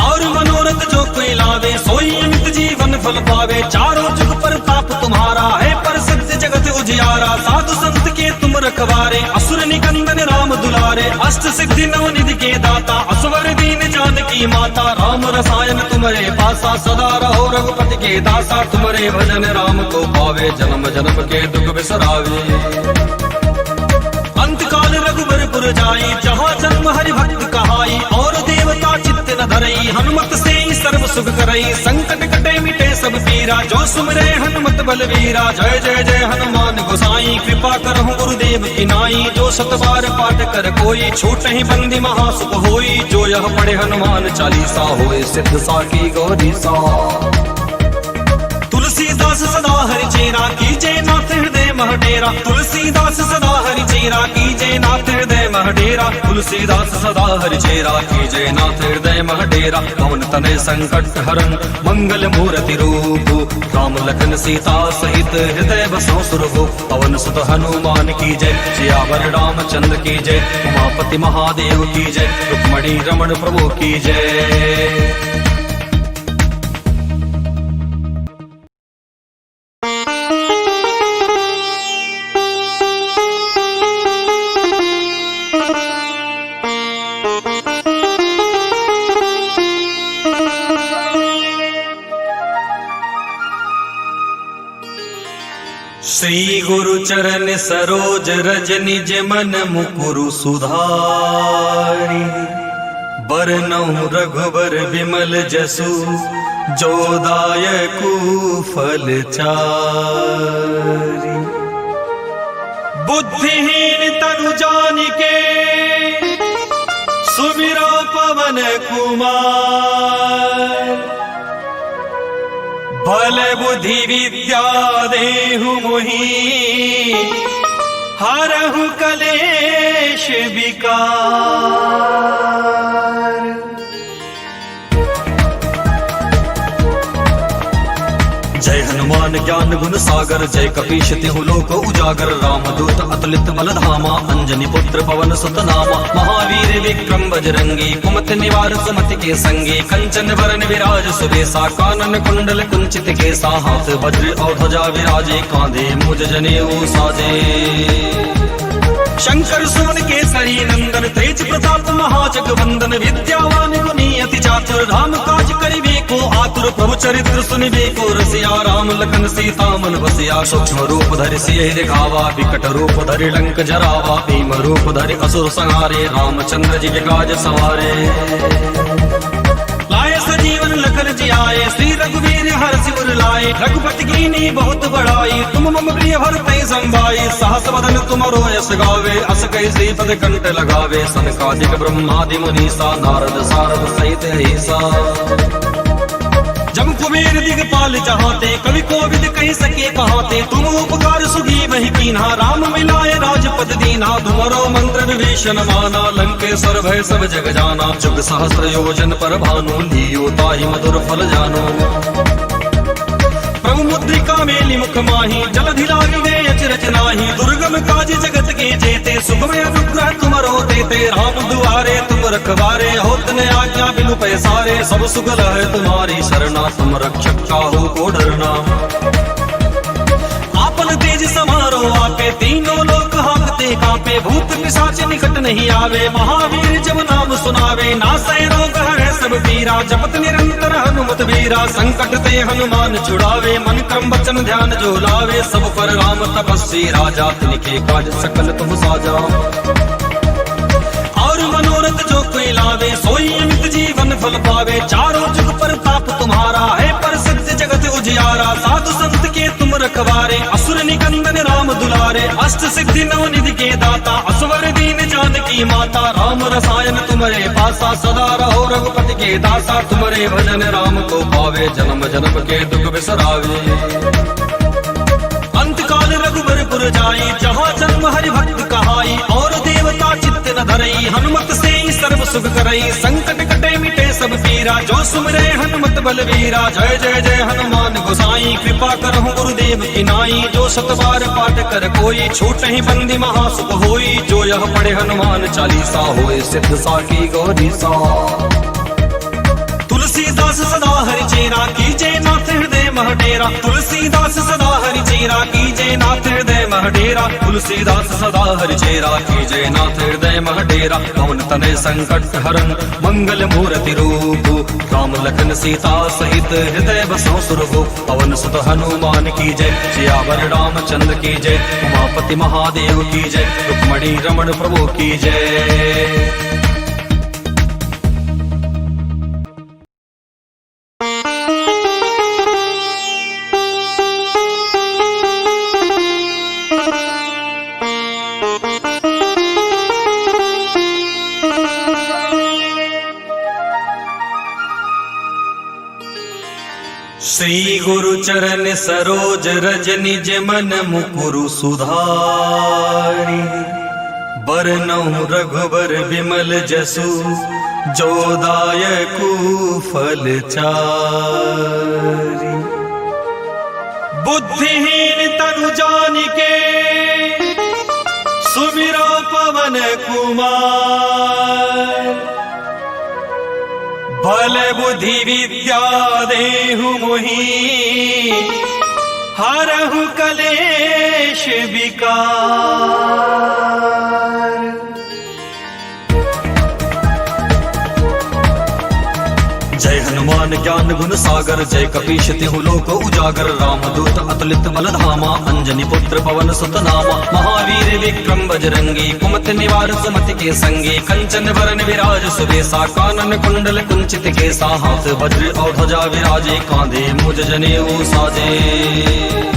और मनोरथ जो कोई लावे सोई अमित जीवन फल पावे चारों जुग पर ताप तुम्हारा है प्रसिद्ध जगत उजियारा साधु संत के तुम रखवारे असुर निकंदन राम दुलारे अष्ट सिद्धि नवनिधि के दाता असवर दीन जानकी माता राम रसायन तुम्हारे पासा सदा रहो रघुपति के दासा तुम्हारे भजन राम को पावे जन्म जन्म के दुख बिसरावे। अंत काल रघुबरपुर जाई जहाँ जन्म हरि भक्त कहाई और देवता चित्त न धरई हनुमत से सर्व सुख करई संकट कटे मिटे सब पीरा जो सुमरे हनुमत बलवीरा जय जय जय हनुमान गोसाई कृपा करहु गुरुदेव की नाई जो सत बार पाठ कर कोई छूट ही बंदी महासुख होई जो यह पढ़े हनुमान चालीसा होए सिद्ध साकी गौरी सा। तुलसीदास सदा हरि चेरा कीजे नाथ हृदय मह डेरा तुलसीदास सदा हरि चेरा कीजे नाथ हृदय मह डेरा तुलसीदास सदा हरि चेरा कीजे नाथ हृदय मह डेरा पवन तनय संकट हरन मंगल मूर्ति रूप राम लखन सीता सहित हृदय बसो सुरभु पवन सुत हनुमान की जय सियावर रामचंद्र की जय उमापति महादेव की जय रुक्मणी रमण प्रभु की जय। श्री गुरु चरण सरोज रज निज मन मुकुरु सुधारी, बरनउँ रघुबर विमल जसु जो दायकु फल चारि। बुद्धिहीन तनु जानिके सुमिरो पवन कुमार, बल बुद्धि विद्या देहु मोहि हरहु कलेश विकार। जय हनुमान ज्ञान गुण सागर, जय कपीश तिहु लोक उजागर। रामदूत अतुलित बल धामा, अंजनी पुत्र पवन सुत नामा। महावीर विक्रम बजरंगी, कुमति निवार सुमति के संगी। कंचन वरन विराज सुबेसा, कानन कुंडल कुंचित केसा। हाथ वज्र और ध्वजा विराजे, कांधे मुज जनेऊ साजे। शंकर सुवन केसरी नंदन, तेज प्रताप महाजगवंदन। विद्यावान गुणी अति चातुर, राम काज करिबे को आतुर। प्रभु चरित्र सुनिबे को रसिया, राम लखन सीता मन बसिया। सूक्ष्म रूप धरि सियहि दिखावा, विकट रूप धरि लंक जरावा। भीम रूप धरि असुर संहारे, रामचंद्र जी के काज सवारे। लाए सजीवन लखन जियाए, श्री रघुवीर हर्षि उर लाए। रघुपति कीनी बहुत बड़ाई, तुम मम प्रिय भरते संभाई। सहस वदन तुमरो यश गावे, अस कहि श्रीपद कंठ लगावे। सनकादिक ब्रह्मादि मुनीसा, नारद सारद सहित ऐसा। जम कुबेर दिगपाल चाहते, कवि कोविद कहि सके कहाते। तुम उपकार सुगी वही कीन्हा, राम मिलाए राजपद दीन्हा। तुमरो मंत्र विभीषण माना, लंकेश्वर भय सब जग जाना। जुग सहस्र योजन पर भानु, लियो ताहि मधुर फल जानो। प्रभु मुद्रिका मेलि मुख माहि, जलधि लागी गए अचरज नाहि। दुर्गम काज जगत के जेते, सुगम अनुग्रह तुमरो तेते। राम दुआरे तुम रखवारे, होत न आज्ञा बिनु पैसारे। सब सुगल है तुम्हारी शरणा, तुम रक्षक काहू को डरना। आपन तेज समारो आपे, तीनों लोक हांकते कांपे। भूत पिशाच निकट नहीं आवे, महावीर जब नाम सुनावे। नासै रोग हरै सब पीरा, जपत निरंतर हनुमत वीरा। संकट ते हनुमान छुड़ावे, मन क्रम वचन ध्यान जो लावे। सब पर राम तपस्वी राजा, तिनके काज सकल तुम साजा। और मनोरथ जो कोई लावे, सोई अमित जीवन फल पावे। चारों जुग प्रताप तुम्हारा है, प्रसिद्ध जगत उजियारा। साधु संत के तुम रखवारे, असुर निकंदन राम दुलारे। अष्ट सिद्धि नव निधि के दाता, असवर दीन जानकी माता। राम रसायन तुम्हारे पासा, सदा रहो रघुपति के दासा। तुम्हारे भजन राम को पावे, जन्म जन्म के दुख बिसरावे। अंत काल रघुबर पुर जाई, जहाँ जन्म हरि भक्त कहाई। और देवता चित्त न धरई, हनुमत से ही सर्व सुख करई। संकट कटे मिटे सब पीरा, जो सुमिरै हनुमत बलवीरा। जय जय जय हनुमान गोसाई, कृपा करहु गुरुदेव की नाई। जो सत बार पाठ कर कोई, छूटहि बंदी महासुख होई। जो यह पढ़े हनुमान चालीसा, होए सिद्ध साकी गौरीसा। तुलसीदास सदा हरि चेरा, कीजे नाथ हृदय मह डेरा। तुलसीदास सदा हरि चेरा, कीजे नाथ हृदय मह डेरा। तुलसीदास सदा हरि चेरा, कीजे नाथ हृदय मह डेरा। पवन तनय संकट हरन, मंगल मूर्ति रूप। राम लखन सीता सहित, हृदय बसौ सुरभूप। पवन सुत हनुमान की जय, सियावर रामचंद्र की जय। उमापति महादेव की जय, रुक्मणी रमण प्रभु की जय। श्री गुरु चरण सरोज रज निज मन मुकुरु सुधारी, बरनउँ रघुबर विमल जसु जो दायकु फल चारि। बुद्धिहीन तनु जानिके सुमिरो पवन कुमार, बल बुद्धि विद्या देहु मोहि हरहु कलेश विकार। जय हनुमान हनुमान ज्ञान गुण सागर, जय कपीश तिहु लोक उजागर। राम दूत अतुलित बल धामा, अंजनी पुत्र पवन सुत नामा। महावीर विक्रम बजरंगी, कुमति निवार सुमति के संगी। कंचन वरन विराज सुबेसा, कानन कुंडल कुंचित केसा। हाथ वज्र और ध्वजा विराजे, कांधे मुझ जनेऊ साजे।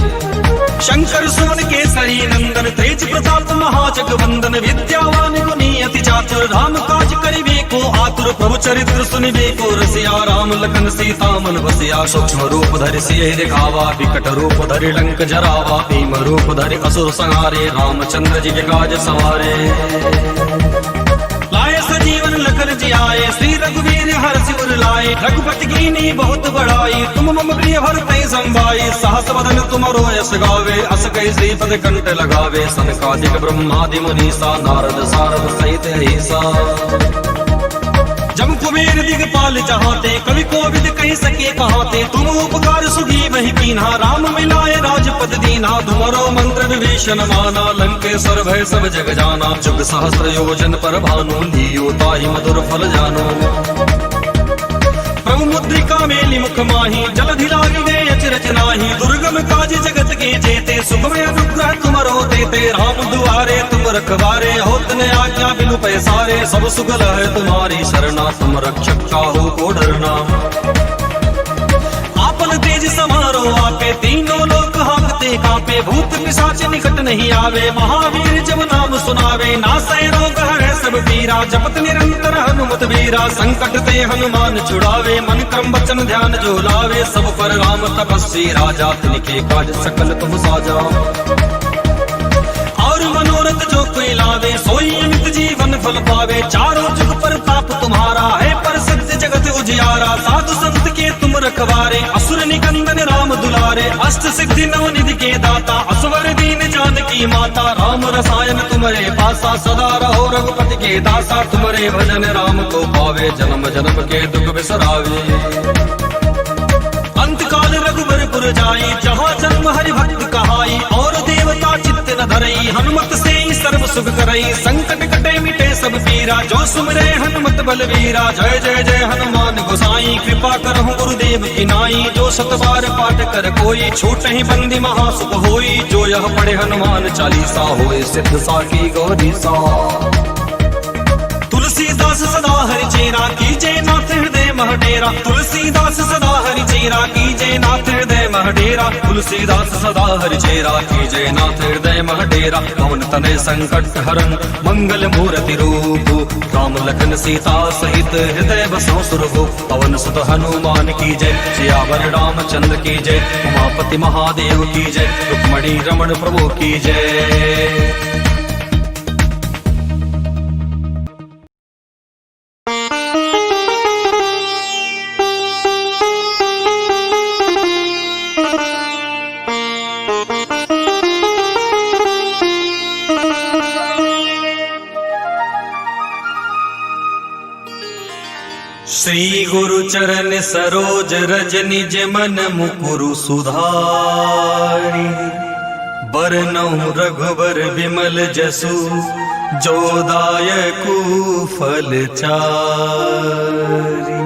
शंकर सुमन केसरी नंदन, तेज प्रताप महाजगवंदन। विद्यावान गुणी अति चातुर, राम काज करिबे को आतुर। प्रभु चरित्र सुनिबे को रसिया, राम लखन सीता मन बसिया। सूक्ष्म रूप धरि सियहि दिखावा, विकट रूप धरि लंक जरावा। भीम रूप धरि असुर संहारे, रामचंद्र जी के काज सवारे। लाए सजीवन लखन जियाए, श्री रघुवीर हर्षि उर लाए। रघुपति कीनी बहुत बड़ाई, तुम मम प्रिय भरतहि संभाई। सहस वदन तुमरो यश गावे, अस कहि श्रीपद कंठ लगावे। सनकादिक ब्रह्मादि मुनीसा, नारद सारद सहित अहिसा। जम कुबेर दिगपाल जहाते, कवि कोविद कहि सके कहाते। तुम उपकार सुगी वही कीन्हा, राम मिलाए राजपद दीन्हा। तुमरो मंत्र विभीषण माना, लंकेश्वर भय सब जग जाना। जुग सहस्र योजन पर भानु, लियो ताहि मधुर फल जानो। प्रभु मुद्रिका मेलि मुख माही, जलधि लागी गए अचरज नाही। दुर्गम काज जगत के जेते, सुगम अनुग्रह तुमरो देते। राम दुआरे तुम रखवारे, होत न आज्ञा बिनु पैसारे। सब सुगल है तुम्हारी शरणा, तुम रक्षक काहू को डरना। आपन तेज समारो आपे, तीनों लोक हांकते कांपे। भूत पिशाच निकट नहीं आवे, महावीर जब नाम सुनावे। नासै रोग हरै सब पीरा, जपत निरंतर हनुमत वीरा। संकट ते हनुमान छुड़ावे, मन क्रम वचन ध्यान जो लावे। सब पर राम तपस्वी राजा, तिनके काज सकल तुम साजा। और मनोरथ जो कोई लावे, सोई अमित जीवन फल पावे। चारों जुग पर ताप तुम्हारा है, पर सत्य जगत उजियारा। साधु संत के तुम रखवारे, असुर निकंदन राम दुलारे। अष्ट सिद्धि नव निधि के दाता, असवर दीन जानकी माता। राम रसायन तुम्हारे पासा, सदा रहो रघुपति के दासा। तुम्हारे भजन राम को पावे, जन्म जन्म के दुख बिसरावे। अंत काल रघुबरपुर जाई, जहाँ जन्म हरि भक्त कहाई। और देवता चित्त न धरई, हनुमत से सर्व सुख करई। संकट कटे मिटे सब पीरा, जो सुमरे हनुमत बलवीरा। जय जय जय हनुमान गोसाई, कृपा करहु गुरुदेव की नाई। जो सत बार पाठ कर कोई, छूट ही बंदी महासुख होई। जो यह पढ़े हनुमान चालीसा, होए सिद्ध साकी गौरीसा। तुलसीदास सदा हरि चेरा, कीजे नाथ हृदय मह डेरा। तुलसीदास सदा हरि चेरा, कीजे नाथ हृदय मह डेरा। तुलसीदास सदा हरि चेरा, कीजे नाथ हृदय मह डेरा। पवन तनय संकट हरन, मंगल मूर्ति रूप। राम लखन सीता सहित, हृदय बसो सुरभूप। पवन सुत हनुमान की जय, सियावर रामचंद्र की जय। उमापति महादेव की जय, रुक्मणी रमण प्रभु की जय। श्री गुरु चरण सरोज रज निज मन मुकुरु सुधारी। बरनउँ रघुबर विमल जसु, जो दायकु फल चारि।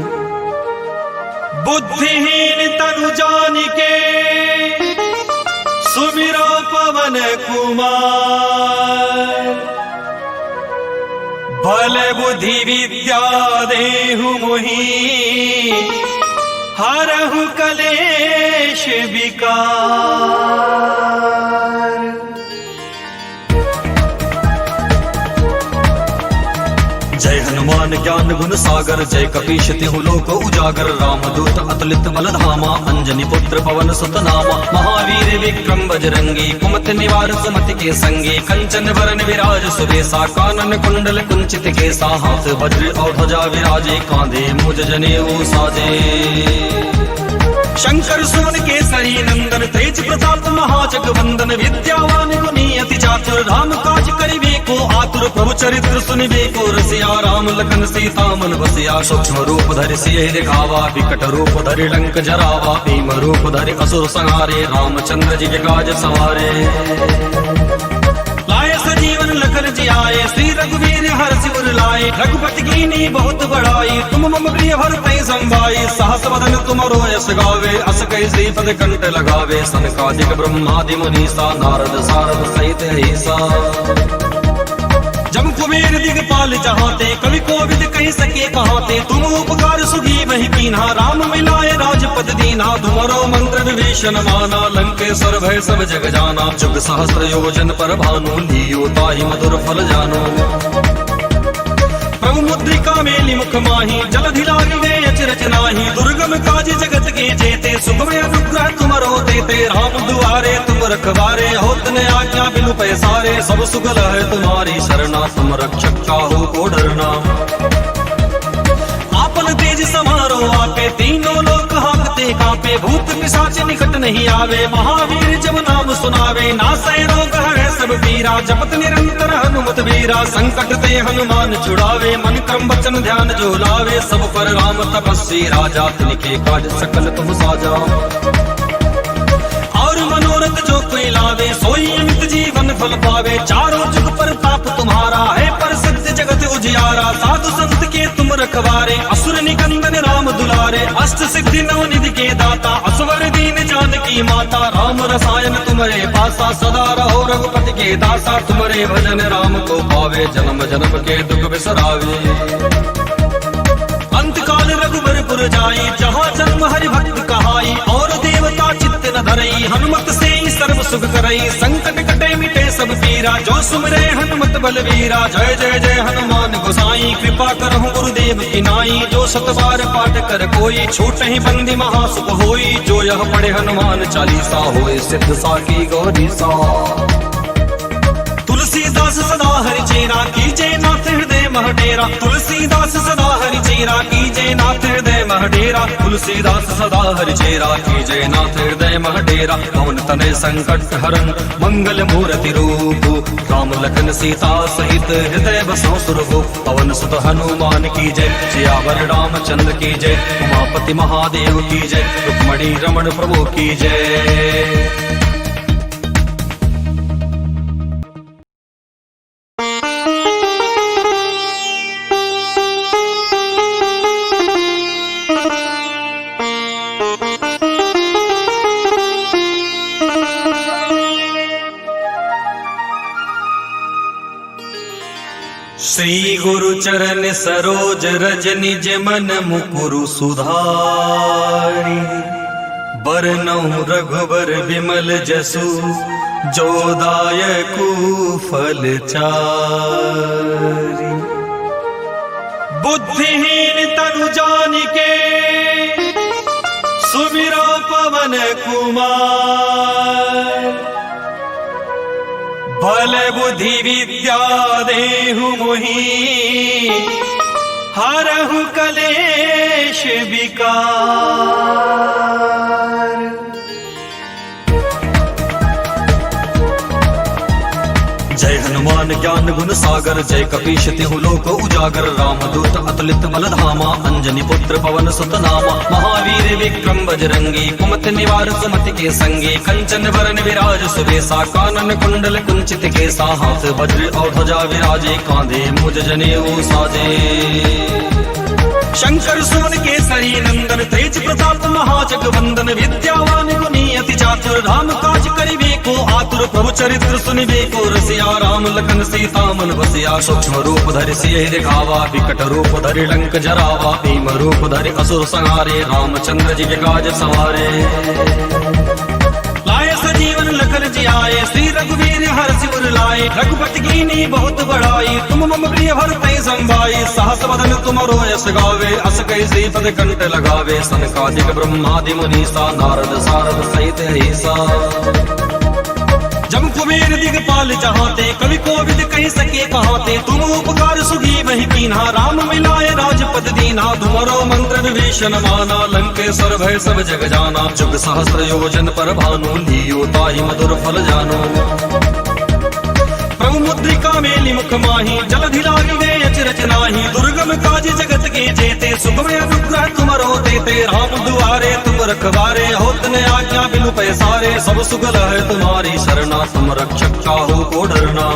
बुद्धिहीन तनु जानिके, सुमिरो पवन कुमार। बल बुद्धि विद्या देहु मोहि, हरहु कलेश विकार। जय हनुमान ज्ञान गुण सागर, जय कपीश तिहु लोक उजागर। राम दूत अतुलित बल धामा, अंजनी पुत्र पवन सुत नामा। महावीर विक्रम बजरंगी, कुमति निवार सुमति के संगी। कंचन वरन विराज सुबेसा, कानन कुंडल कुंचित केसा। हाथ वज्र और ध्वजा विराजे, कांधे मुझ जनेऊ साजे। शंकर सुमन केसरी नंदन, तेज प्रताप महाजगवंदन। विद्यावान गुणी अति चातुर, राम काज करिबे को आतुर। प्रभु चरित्र सुनिबे को रसिया, राम लखन सीता मन बसिया। सूक्ष्म रूप धरि सियहि दिखावा, विकट रूप धरि लंक जरावा। भीम रूप धरि असुर संहारे, रामचंद्र जी के काज सवारे। लाए सजीवन लखन जियाए, श्री रघुवीर हर्ष उर लाए। रघुपति कीनी बहुत बड़ाई, तुम मम प्रिय भरतहि संभाई। सहस वदन तुमरो यश गावे, अस कहि श्रीपद कंठ लगावे। सनकादिक ब्रह्मादि मुनीसा, नारद सारद सहित ऐसा। जम कुबेर दिगपाल चाहते, कवि कोविद कही सके कहाते। तुम उपकार सुगी वही कीन्हा, राम मिलाए राजपद दीन्हा। तुमरो मंत्र विभीषण माना, लंकेश्वर भय सब जग जाना। जुग सहस्र योजन पर भानु, लियो ताहि मधुर फल जानो। प्रभु मुद्रिका मेलि मुख माही, जलधि लागी गए अचरज नाही। दुर्गम काज जगत के जेते, सुगम अनुग्रह तुमरो देते। राम दुआरे तुम रखवारे, होत न आज्ञा बिनु पैसारे। सब सुगल है तुम्हारी शरणा, तुम रक्षक काहू को डरना। आपन तेज समारो आपे, तीनों लोक हांकते कांपे। भूत पिशाच निकट नहीं आवे, महावीर जब नाम सुनावे। नासै रोग हरै सब पीरा, जपत निरंतर हनुमत वीरा। संकट ते हनुमान छुड़ावे, मन क्रम वचन ध्यान जो लावे। सब पर राम तपस्वी राजा, तिनके काज सकल तुम साजा। और मनोरथ जो कोई लावे, सोई अमित जीवन फल पावे। चारों जुग पर ताप तुम्हारा है, पर सत्य जगत उजियारा। साधु संत के तुम रखवारे, असुर निकंदन राम दुलारे। अष्ट सिद्धि नव निधि के दाता, असवर दीन जानकी माता। राम रसायन तुम्हारे पासा, सदा रहो रघुपति के दासा। तुम्हारे भजन राम को पावे, जन्म जन्म के दुख बिसरावे। अंत काल रघुबरपुर जाई, जहाँ जन्म हरि भक्त कहाई। और देवता चित्त न धरई, हनुमत से ही सर्व सुख करई। संकट कटे मिटे सब पीरा, जो सुमरे हनुमत बलवीरा। जय जय जय हनुमान गोसाई, कृपा करहु गुरुदेव की नाई। जो सत बार पाठ कर कोई, छूट ही बंदी महासुख होई। जो यह पढ़े हनुमान चालीसा, होए सिद्ध साकी गौरी सा। तुलसीदास सदा हरि चेरा, कीजे नाथ हृदय मह डेरा। तुलसीदास सदा हरि चेरा, कीजे नाथ हृदय मह डेरा। तुलसीदास सदा हरि चेरा, कीजे नाथ हृदय मह डेरा। पवन तनय संकट हरन, मंगल मूर्ति रूप। राम लखन सीता सहित, हृदय बसौ सुरभु। पवन सुत हनुमान की जय, सियावर रामचंद्र की जय। उमापति महादेव की जय, रुक्मणी रमण प्रभु की जय। श्री गुरु चरण सरोज रज निज मन मुकुरु सुधारी। बरनउँ रघुबर विमल जसु, जो दायकु फल चारि। बुद्धिहीन तनु जानिके, सुमिरो पवन कुमार। बल बुद्धि विद्या देहु मोहि, हरहु कलेश विकार। जय हनुमान ज्ञान गुण सागर, जय कपीश तिहु लोक उजागर। रामदूत अतुलित बल धामा, अंजनी पुत्र पवन सुत नामा। महावीर विक्रम बजरंगी, कुमति निवार सुमति के संगी। कंचन वरन विराज सुबेसा, कानन कुंडल कुंचित केसा। हाथ वज्र और ध्वजा विराजे, कांधे मुझ जनेऊ साजे। शंकर सुमन केसरी नंदन, तेज प्रताप महाजगवंदन। विद्यावान गुणी अति चातुर, राम काज करिबे को आतुर। प्रभु चरित्र सुनिबे को रसिया, राम लखन सीता मन बसिया। सूक्ष्म रूप धरि सियहि दिखावा, विकट रूप धरि लंक जरावा। भीम रूप धरि असुर संहारे, रामचंद्र जी के काज सवारे। लाए सजीवन लखन जियाए, श्री रघुवीर हर्ष उर लाए। रघुपति कीनी बहुत बड़ाई, तुम मम प्रिय भरतहि संभाई। सहस वदन तुमरो यश गावे, अस कहि श्रीपद कंठ लगावे। सनकादिक ब्रह्मादि मुनीसा, नारद सारद सहित ऐसा। जम कुबेर दिगपाल चाहते, कवि कोविद कही सके कहाते। तुम उपकार सुगी वही कीन्हा, राम मिलाए राजपद दीन्हा। तुमरो मंत्र विभीषण माना, लंकेश्वर भय सब जग जाना। जुग सहस्र योजन पर भानु, लियो ताहि मधुर फल जानो। प्रभु मुद्रिका मेलि मुख माही, जलधि लागी गए अचरज नाही, दुर्गम काज जगत के जेते, सुगम अनुग्रह तुमरो देते, राम दुआरे तुम रखवारे, होत न आज्ञा बिनु पैसारे, सब सुगल है तुम्हारी शरणा, तुम रक्षक काहू को डरना।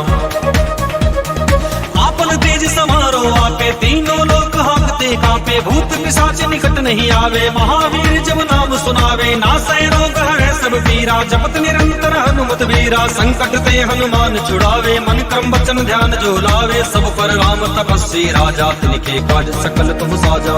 आपन तेज समारो आपे, तीनों लोक हांकते कांपे, भूत पिशाच निकट नहीं आवे, महावीर जब नाम सुनावे, नासै रोग है सब पीरा, जपत निरंतर हनुमत वीरा, संकट ते हनुमान छुड़ावे, मन क्रम वचन ध्यान जो लावे, सब पर राम तपस्वी राजा, तिनके काज सकल तुम साजा।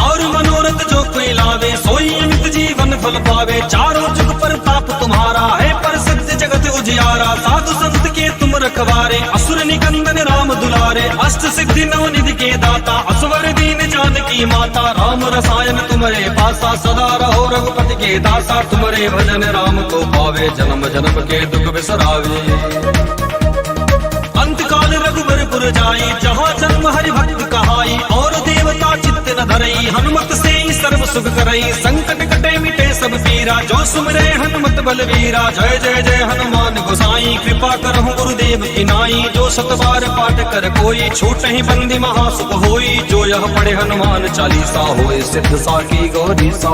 और मनोरथ जो कोई लावे, सोई अमित जीवन फल पावे, चारों जुग पर ताप तुम्हारा है, पर सत्य जगत उजियारा, साधु संत के तुम रखवारे, असुर निकंदन राम दुलारे, अष्ट सिद्धि नवनिधि के दाता, असवर दीन जानकी माता, राम रसायन तुम्हारे पासा, सदा रहो रघुपति के दासा, तुम्हारे भजन राम को पावे, जन्म जन्म के दुख बिसरावे। अंतकाल रघुबरपुर जाई, जहाँ जन्म हरि भक्त कहाई, और देवता चित्त न धरई, हनुमत से ही सर्व सुख करई, संकट कटे मिटे सब पीरा, जो सुमरे हनुमत बलवीरा, जय जय जय हनुमान गोसाई, कृपा करहु गुरुदेव की नाई, जो सत बार पाठ कर कोई, छूट ही बंदी महासुख होई, जो यह पढ़े हनुमान चालीसा, होए सिद्ध साकी गौरी सा।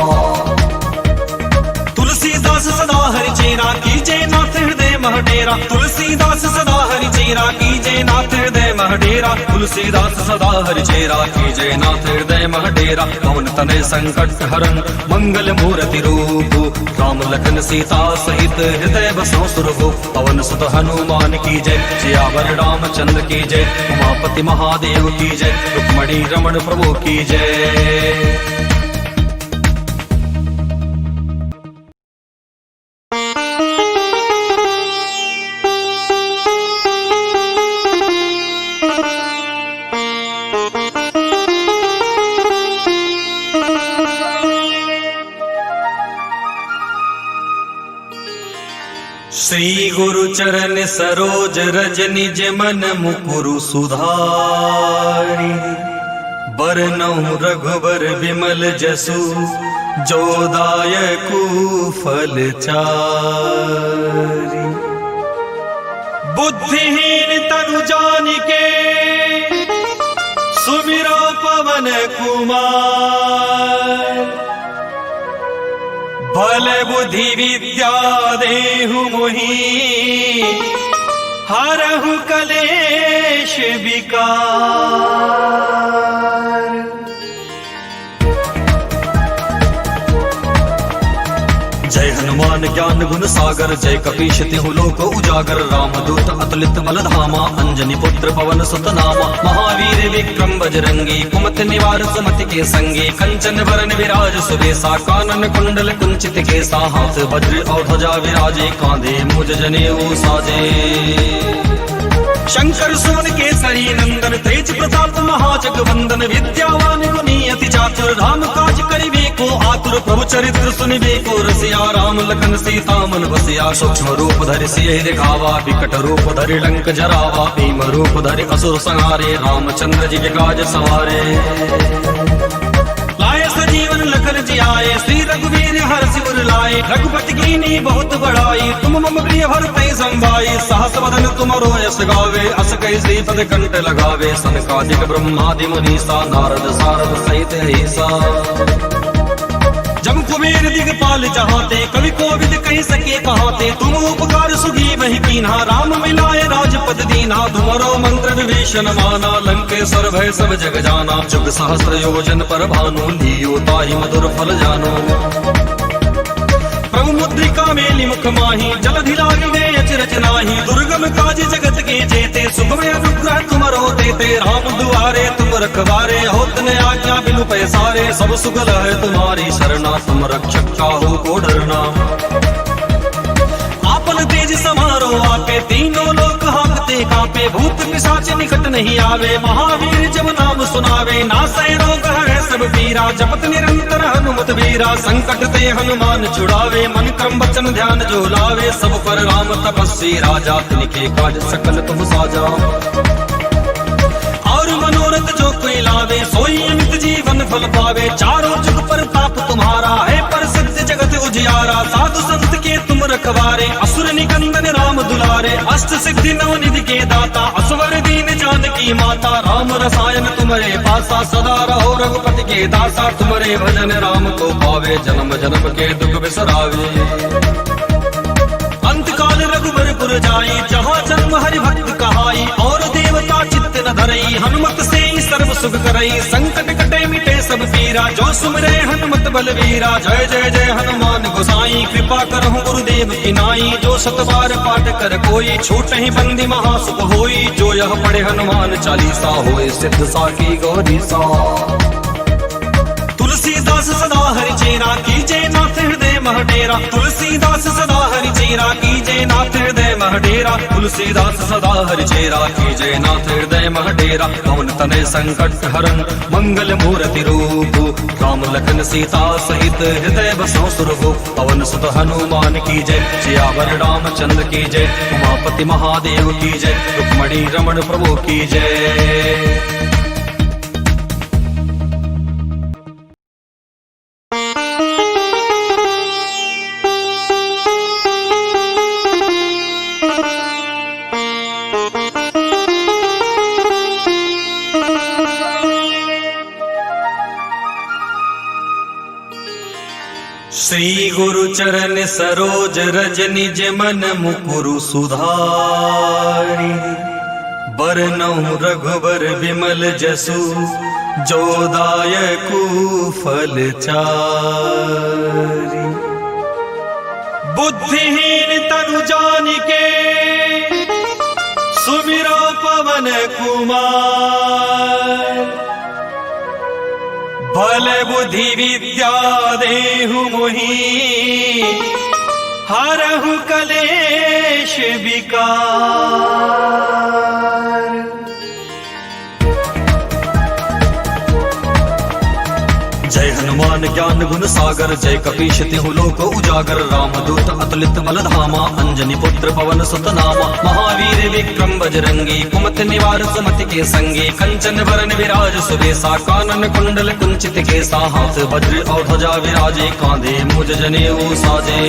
तुलसीदास सदा हरि चेरा, कीजे नाथ हृदय मह डेरा, तुलसीदास सदा हरि चेरा, कीजे नाथ हृदय मह डेरा, तुलसीदास सदा हरि चेरा, कीजे नाथ हृदय मह डेरा, पवन तनय संकट हरन मंगल मूर्ति रूप, राम लखन सीता सहित हृदय बसो सुरभु, पवन सुत हनुमान की जय, सियावर रामचंद्र की जय, उमापति महादेव की जय, रुक्मणी रमण प्रभु की जय। श्री गुरु चरण सरोज रज निज मन मुकुरु सुधारी, बरनउँ रघुबर विमल जसु, जो दायकु फल चारि। बुद्धिहीन तनु जानिके, सुमिरो पवन कुमार, बल बुद्धि विद्या देहु मोहि, हरहु कलेश विकार। जय हनुमान ज्ञान गुण सागर, जय कपीश तिहु लोक उजागर, रामदूत अतुलित बल धामा, अंजनी पुत्र पवन सुत नामा, महावीर विक्रम बजरंगी, कुमति निवार सुमति के संगी, कंचन वरन विराज सुबेसा, कानन कुंडल कुंचित केसा, हाथ वज्र और ध्वजा विराजे, कांधे मुज जनेऊ साजे। शंकर सुवन केसरी नंदन, तेज प्रताप महाजगवंदन, विद्यावान गुणी अति चातुर, राम काज करिबे को आतुर, प्रभु चरित्र सुनिबे को रसिया, राम लखन सीता मन बसिया, सूक्ष्म रूप धरि सियहि दिखावा, विकट रूप धरि लंक जरावा, भीम रूप धरि असुर संहारे, रामचंद्र जी के काज सवारे। लाए सजीवन लखन जियाए, श्री रघुवीर हर्षि उर लाए, रघुपति कीनी बहुत बड़ाई, तुम मम प्रिय भरतहि संभाई, सहस वदन तुमरो यश गावे, अस कहि श्रीपद कंठ लगावे, सनकादिक ब्रह्मादि मुनीसा, नारद सारद सहित ऐसा। जम कुबेर दिगपाल जहाते, कवि कोविद कहि सके कहाते, तुम उपकार सुगी वही कीन्हा, राम मिलाए राजपद दीन्हा, तुमरो मंत्र विभीषण माना, लंकेश्वर भय सब जग जाना, जुग सहस्र योजन पर भानु, लियो ताहि मधुर फल जानो। प्रभु मुद्रिका मेलि मुख माही, जलधि लागी गए अचरज नाही, दुर्गम काज जगत के जेते, सुगम अनुग्रह तुमरो देते, राम दुआरे तुम रखवारे, होत न आज्ञा बिनु पैसारे, सब सुगल है तुम्हारी शरणा, तुम रक्षक काहू को डरना। आपन तेज समारो आपे, तीनों लोक हांकते कांपे, भूत पिशाच निकट नहीं आवे, महावीर जब नाम सुनावे, नासै रोग है सब पीरा, जपत निरंतर हनुमत वीरा, संकट ते हनुमान छुड़ावे, मन क्रम वचन ध्यान जो लावे, सब पर राम तपस्वी राजा, तिनके काज सकल तुम साजा। और मनोरथ जो कोई लावे, सोई अमित जीवन फल पावे, चारों जुग पर ताप तुम्हारा है, पर सत्य जगत उजियारा, साधु संत के तुम रखवारे, असुर निकंदन राम दुलारे, अष्ट सिद्धि नवनिधि के दाता, असवर दीन जान जानकी माता राम रसायन तुम्हारे पासा सदा रहो रघुपति के दासा तुम्हारे भजन राम को पावे जन्म जन्म के दुख बिसरावे अंतकाल रघुबरपुर जाई जहाँ जन्म हरि भक्त कहाई और देवता चित्त न धरई हनुमत से ही सर्व सुख करई संकट कटे मिटे सब पीरा जो सुमरे हनुमत बलवीरा जय जय जय हनुमान गोसाई कृपा करहु गुरुदेव की नाई जो सत बार पाठ कर कोई छूट ही बंदी महासुख होई जो यह पढ़े हनुमान चालीसा होए सिद्ध साकी गौरी सा तुलसीदास सदा हरि चेरा कीजे नाथ हृदय महडेरा तुलसीदास सदा हरि चेरा कीजे नाथ हृदय महडेरा तुलसीदास सदा हरि चेरा कीजे नाथ हृदय महडेरा पवन तनय संकट हरन मंगल मूर्ति रूप राम लखन सीता सहित हृदय बसो सुरभु पवन सुत हनुमान की जय सियावर रामचंद्र की जय उमापति महादेव की जय रुक्मणी रमण प्रभु की जय। श्री गुरु चरण सरोज रज निज मन मुकुरु सुधारी बरनउँ रघुबर विमल जसु जो दायकु फल चारि बुद्धिहीन तनु जानिके सुमिरो पवन कुमार बल बुद्धि विद्या देहु मोहि हरहु कलेश विकार। जय हनुमान ज्ञान गुण सागर जय कपीश तिहु लोक उजागर रामदूत अतुलित बल धामा अंजनी पुत्र पवन सुत नामा महावीर विक्रम बजरंगी कुमति निवार सुमति के संगी कंचन वरन विराज सुबेसा कानन कुंडल कुंचित केसा हाथ वज्र और ध्वजा विराजे कांधे मुज जनेऊ साजे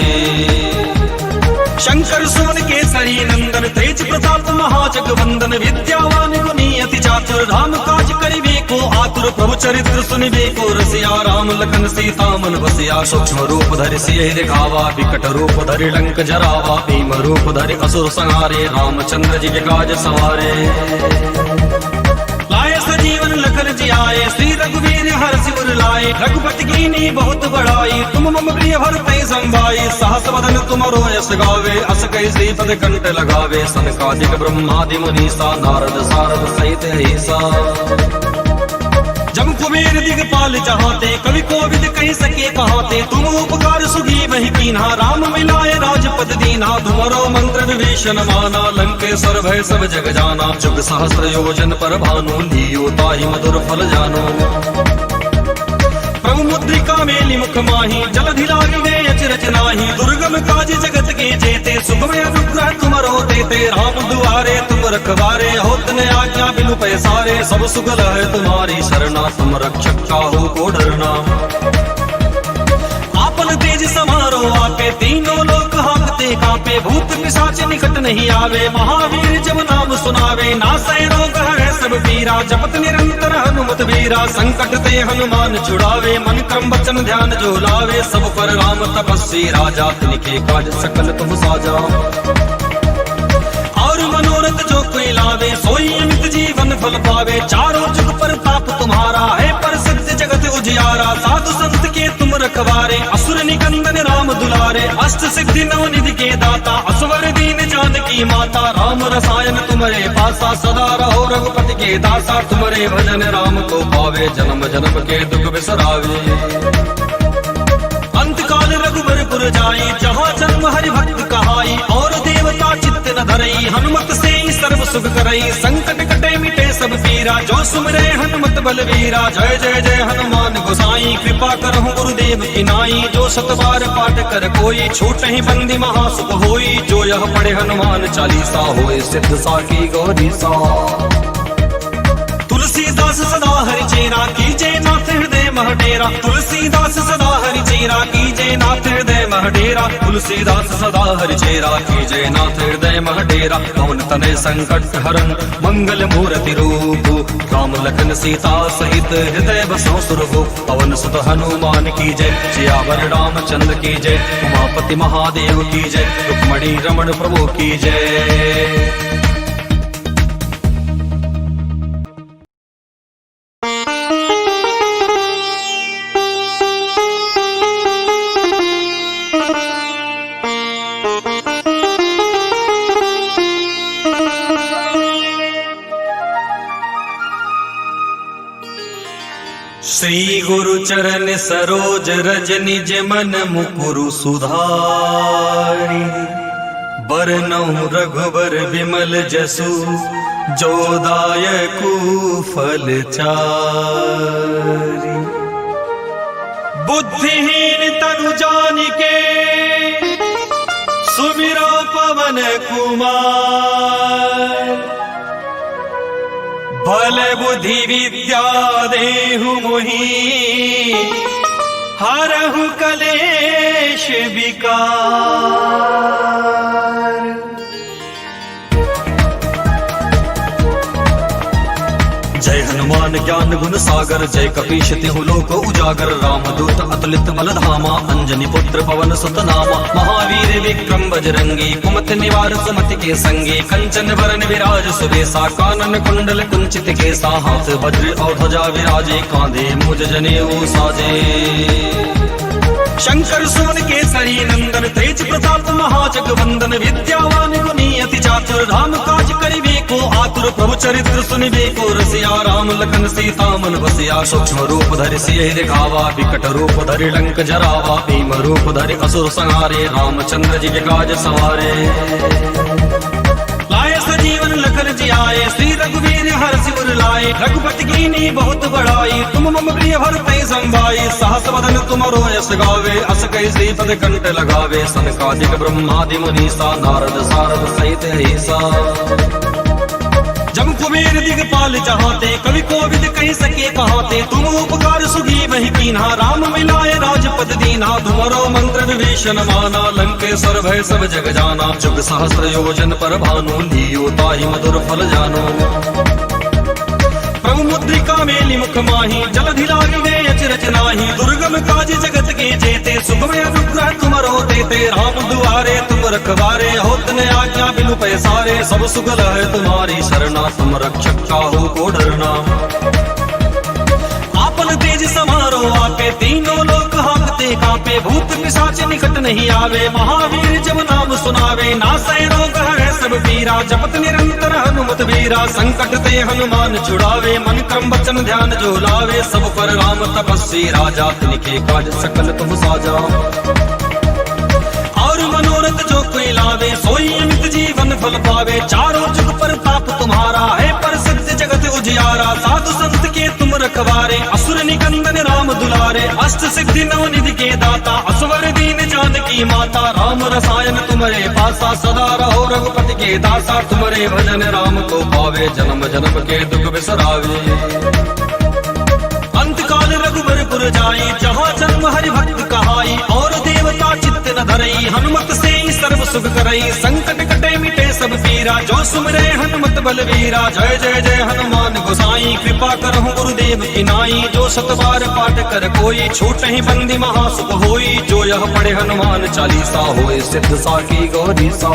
शंकर सुमन केसरी नंदन तेज प्रताप महाजगवंदन विद्यावान गुणी अति चातुर राम काज करिबे को आतुर प्रभु चरित्र सुनिबे को रसिया राम लखन सीता मन बसिया सूक्ष्म रूप धरि सियहि दिखावा विकट रूप धरि लंक जरावा भीम रूप धरि असुर संहारे रामचंद्र जी के काज सवारे लाए सजीवन लखन जियाए श्री रघुवीर हर्षि उर लाए रघुपति कीनी बहुत बड़ाई तुम मम प्रिय भरते संभाई सहस वदन तुमरो यश गावे अस कई श्रीपद कंठ लगावे सनकादिक ब्रह्मादि मुनीसा नारद सारद सहित ऐसा जम कुबेर दिगपाल चाहते कवि कोविद कह सके कहाते तुम उपकार सुगी वही कीन्हा राम मिलाए राजपद दीन्हा तुम्हारो मंत्र विभीषण माना लंकेश्वर भय सब जग जाना जुग सहस्र योजन पर भानु लियो ताहि मधुर फल जानो प्रभु मुद्रिका मेलि मुख माही जलधि लागी गए अचरज नाही दुर्गम काज जगत के जेते सुगम अनुग्रह तुमरो देते राम दुआरे तुम रखवारे होत न आज्ञा बिनु पैसारे सब सुगल है तुम्हारी शरणा तुम रक्षक काहू को डरना आपन तेज समारो आपे तीनों लोक हांकते कांपे भूत पिशाच निकट नहीं आवे महावीर जब नाम सुनावे नासै रोग है सब पीरा जपत निरंतर हनुमत वीरा संकट ते हनुमान छुड़ावे मन क्रम वचन ध्यान जो लावे सब पर राम तपस्वी राजा तिनके काज सकल तुम साजा और मनोरथ जो कोई लावे सोई अमित जीवन फल पावे चारों जुग पर ताप तुम्हारा है प्रसिद्ध जगत उजियारा साधु संत के तुम रखवारे असुर निकंदन राम दुलारे अष्ट सिद्धि नव निधि के दाता असवर दीन जानकी माता राम रसायन तुम्हारे पासा सदा रहो रघुपति के दासा तुम्हारे भजन राम को पावे जन्म जन्म के दुख बिसरावे अंतकाल रघुबरपुर जाई जहाँ जन्म हरि भक्त कहाई और देवता चित्त न धरई हनुमत से ही सर्व सुख करई संकट कटे मिटे सब पीरा जो सुमरे हनुमत बलवीरा जय जय जय हनुमान गोसाई कृपा करहु गुरुदेव की नाई जो सत बार पाठ कर कोई छूट ही बंदी महासुख होई जो यह पढ़े हनुमान चालीसा होए सिद्ध साकी गौरी सा तुलसीदास सदा हरि चेरा कीजे नाथ हृदय महडेरा तुलसीदास सदा हरि चेरा कीजे नाथ हृदय महडेरा महडेरा तुलसीदास सदा हरि चेरा कीजय नाथ हृदय महडेरा पवन तनय संकट हरण मंगल मूर्ति रूप राम लखन सीता सहित हृदय बसो सुरभु पवन सुत हनुमान की जय सियावर रामचंद्र की जय उमापति महादेव की जय रुक्मणी रमण प्रभु की जय। श्री गुरु चरण सरोज रज निज मन मुकुरु सुधारी बरनउँ रघुबर विमल जसु जो दायकु फल चारि। बुद्धिहीन तनु जानिके सुमिरो पवन कुमार बल बुद्धि विद्या देहु मोहि हरहु कलेश विकार। जय हनुमान ज्ञान गुण सागर जय कपीश तिहु लोक उजागर रामदूत अतुलित बल धामा अंजनी पुत्र पवन सुत नामा महावीर विक्रम बजरंगी कुमति निवार सुमति के संगी कंचन वरन विराज सुबेसा कानन कुंडल कुंचित केसा हाथ वज्र और ध्वजा विराजे कांधे मुज जनेऊ साजे। शंकर सुवन केसरी नंदन तेज प्रताप महाजगवंदन विद्यावान गुणी अति चातुर राम काज करिबे को आतुर प्रभु चरित्र सुनिबे को रसिया राम लखन सीता मन बसिया सूक्ष्म रूप धरि सियहि दिखावा विकट रूप धरि लंक जरावा भीम रूप धरि असुर संहारे रामचंद्र जी के काज सवारे। लाए सजीवन लखन जियाए श्री रघुवीर हर्षि उर लाए रघुपति कीनी बहुत बड़ाई तुम मम प्रिय भरते संभाई सहस वदन तुमरो यश गावे अस कहि श्रीपद कंठ लगावे सनकादिक ब्रह्मादि मुनीसा नारद सारद सहित ऐसा। जम कुबेर दिगपाल चाहते कवि कोविद कहि सके कहाते तुम उपकार सुगी वही कीन्हा राम मिलाए राजपद दीन्हा तुमरो मंत्र विभीषण माना लंकेश्वर भय सब जग जाना जुग सहस्र योजन पर भानु लियो ताहि मधुर फल जानो। प्रभु मुद्रिका मेलि मुख माही जलधि लागी गए अचरज नाही दुर्गम काज जगत के जेते सुगम अनुग्रह तुमरो देते राम दुआरे तुम रखवारे होत न आज्ञा बिनु पैसारे सब सुगल है तुम्हारी शरणा तुम रक्षक काहू को डरना। आपन तेज समारो आपे तीनों लोक हांकते कांपे भूत पिशाच निकट नहीं आवे महावीर जब नाम सुनावे नासै रोग है सब पीरा जपत निरंतर हनुमत वीरा संकट ते हनुमान छुड़ावे मन क्रम वचन ध्यान जो लावे सब पर राम तपस्वी राजा तिनके काज सकल तुम साजा। और मनोरथ जो कोई लावे सोई अमित जीवन फल पावे चारों जुग पर ताप तुम्हारा है पर सत्य जगत उजियारा साधु संत के तुम रखवारे असुर निकंदन राम दुलारे अष्ट सिद्धि नव निधि के दाता असवर दीन जानकी माता राम रसायन तुम्हारे पासा सदा रहो रघुपति के दासा तुम्हारे भजन राम को पावे जन्म जन्म के दुख बिसरावे। अंत काल रघुबर पुर जाई जहाँ जन्म हरि भक्त कहाई और देवता चित्त न धरई हनुमत से ही सर्व सुख करई संकट कटे मिटे सब पीरा जो सुमरे हनुमत बलवीरा जय जय जय हनुमान गोसाई कृपा करहु गुरुदेव की नाई जो सत बार पाठ कर कोई छूट ही बंदी महासुख होई जो यह पढ़े हनुमान चालीसा होए सिद्ध साकी गौरी सा।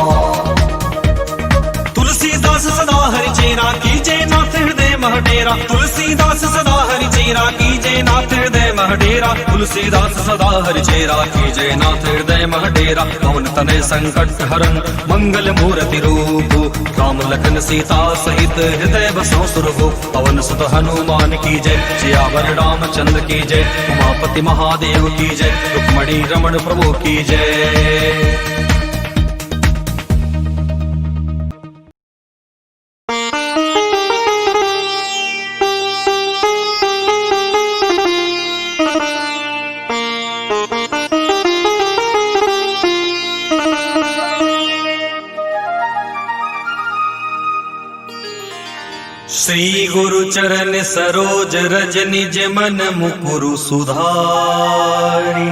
तुलसीदास सदा हरि चेरा कीजय नाथ हृदय महडेरा तुलसीदास सदा हरि चेरा कीजय नाथ हृदय महडेरा तुलसीदास सदा हरि चेरा कीजय नाथ हृदय महडेरा पवन तनय संकट हरण मंगल मूर्ति रूप राम लखन सीता सहित हृदय बसो सुरभु पवन सुत हनुमान की जय सियावर रामचंद्र की जय उमापति महादेव की जय रुक्मणी रमण प्रभु की जय। श्री गुरु चरण सरोज रज निज मन मुकुरु सुधारी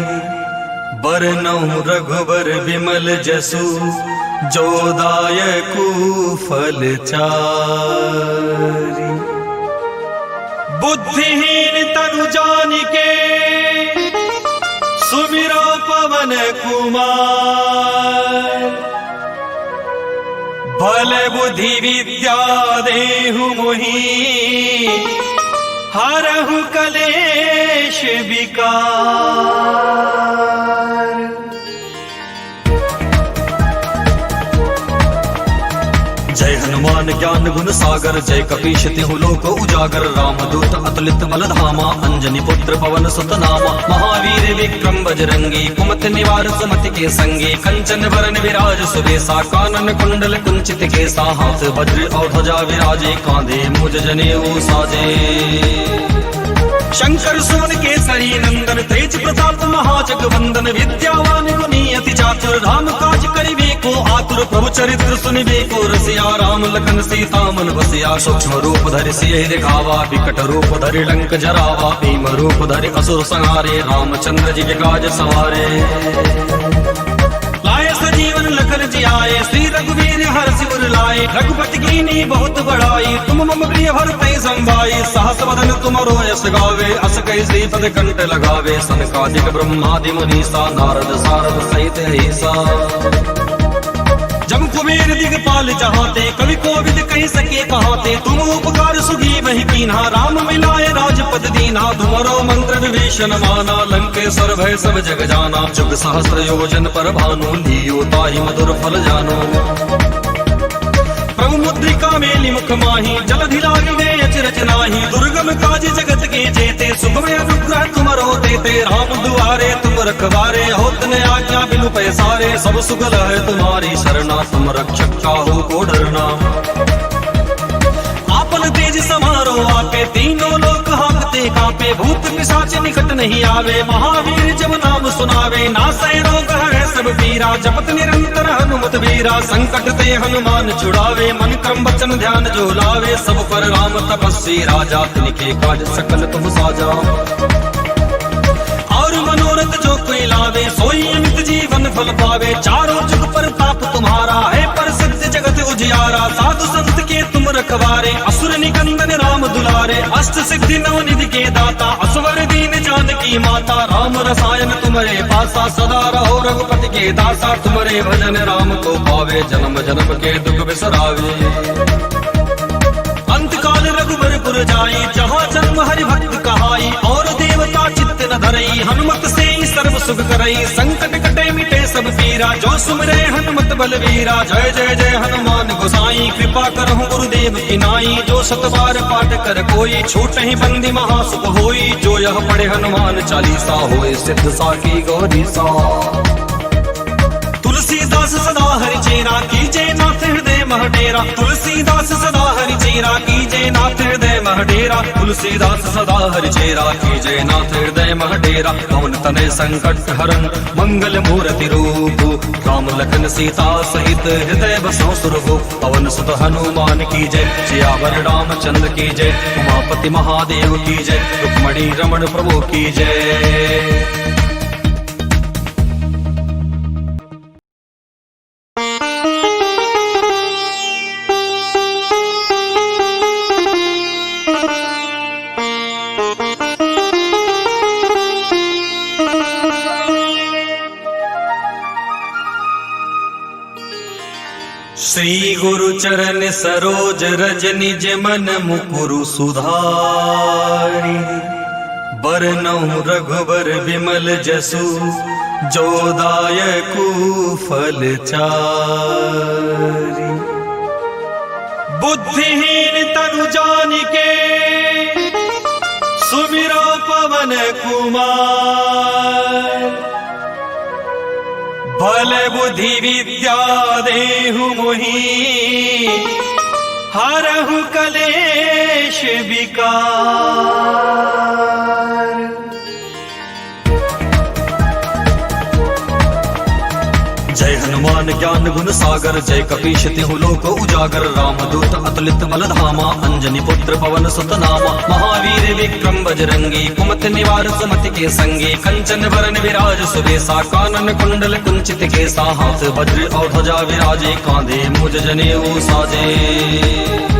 बरनउँ रघुबर विमल जसु जो दायकु फल चारि। बुद्धिहीन तनु जानिके सुमिरो पवन कुमार। बल बुद्धि विद्या देहु मोहि हरहु कलेश विकार। जय हनुमान ज्ञान गुण सागर जय कपीश तिहु लोक उजागर। रामदूत अतुलित बल धामा अंजनी पुत्र पवन सुत नामा। महावीर विक्रम बजरंगी कुमति निवार सुमति के संगी। कंचन वरन विराज सुबेसा कानन कुंडल कुंचित केसा। हाथ वज्र और ध्वजा विराजे कांधे मुज जनेऊ साजे। शंकर सुवन केसरी नंदन तेज प्रताप महाजगवंदन। विद्यावान गुणी अति चातुर राम काज करिबे को आतुर। प्रभु चरित्र सुनिबे को रसिया राम लखन सीता मन बसिया। सूक्ष्म रूप धरि सियहि दिखावा विकट रूप धरि लंक जरावा। भीम रूप धरि असुर संहारे रामचंद्र जी के काज सवारे। लाए सजीवन लखन जियाए श्री रघुवीर हर्षि उर लाए। रघुपति कीनी बहुत बड़ाई तुम मम प्रिय भरते संभाई। सहस वदन तुमरो यश गावे अस कहि श्रीपद कंठ लगावे। सनकादिक ब्रह्मादि मुनीसा नारद सारद सहित ऐसा। जम कुबेर दिगपाल चाहते कवि कोविद कहि सके कहाते। तुम उपकार सुगी वही कीन्हा राम मिलाए राजपद दीन्हा। तुमरो मंत्र विभीषण माना लंकेश्वर भय सब जग जाना। जुग सहस्र योजन पर भानु लियो ताहि मधुर फल जानो। प्रभु मुद्रिका मेलि मुख माही जलधि लागी गए अचरज नाही। दुर्गम काज जगत के जेते सुगम अनुग्रह तुमरो देते। राम दुआरे तुम रखवारे होत न आज्ञा बिनु पैसारे। सब सुगल है तुम्हारी शरणा तुम रक्षक काहू को डरना। आपन तेज समारो आपे तीनों लोक हांकते कांपे। भूत पिशाच निकट नहीं आवे महावीर जब नाम सुनावे। नासै रोग है सब पीरा जपत निरंतर हनुमत वीरा। संकट ते हनुमान छुड़ावे मन क्रम वचन ध्यान जो लावे। सब पर राम तपस्वी राजा तिनके काज सकल तुम साजा। और मनोरथ जो कोई लावे सोई अमित जीवन फल पावे। चारों जुग पर ताप तुम्हारा है प्रसिद्ध जगत उजियारा। साधु संत के तुम रखवारे असुर निकंदन राम दुलारे। अष्ट सिद्धि नव निधि के दाता असवर दीन जानकी माता। राम रसायन तुम्हारे पासा सदा रहो रघुपति के दासा। तुम्हारे भजन राम को पावे जन्म जन्म के दुख बिसरावे। अंत काल रघुबर पुर जाई जहाँ जन्म हरि भक्त कहाई। और देवता चित्त न धरई हनुमत से ही सर्व सुख करई। संकट कटे मिटे सब पीरा जो सुमरे हनुमत बलवीरा। जय जय जय हनुमान गोसाई कृपा करहु गुरुदेव की नाई। जो सत बार पाठ कर कोई छूट ही बंदी महासुख होई। जो यह पढ़े हनुमान चालीसा होए सिद्ध साकी गौरी सा। तुलसीदास सदा हरि चेरा कीजे नाथ हृदय मह डेरा। तुलसीदास सदा हरि चेरा कीजे नाथ हृदय मह डेरा। तुलसीदास सदा हरि चेरा कीजे नाथ हृदय मह डेरा। पवन तनय संकट हरन मंगल मूर्ति रूप। राम लखन सीता सहित हृदय बसो सुरभूप। पवन सुत हनुमान की जय सियावर रामचंद्र की जय। उमापति महादेव की जय रुक्मणी रमण प्रभु की जय। श्री गुरु चरण सरोज रज निज मन मुकुरु सुधारि। बरनउँ रघुबर विमल जसु जो दायकु फल चारि। बुद्धिहीन तनु जानिके सुमिरो पवन कुमार। बल बुद्धि विद्या देहु मोहि हरहु कलेश विकार। जय हनुमान ज्ञान गुण सागर, जय कपीश तिहु लोक उजागर। रामदूत अतुलित बल धामा, अंजनी पुत्र पवन सुत नामा। महावीर विक्रम बजरंगी, कुमति निवार सुमति के संगी। कंचन वरन विराज सुबेसा, कानन कुंडल कुंचित केसा। हाथ वज्र और ध्वजा विराजे, कांधे मुज जनेऊ साजे।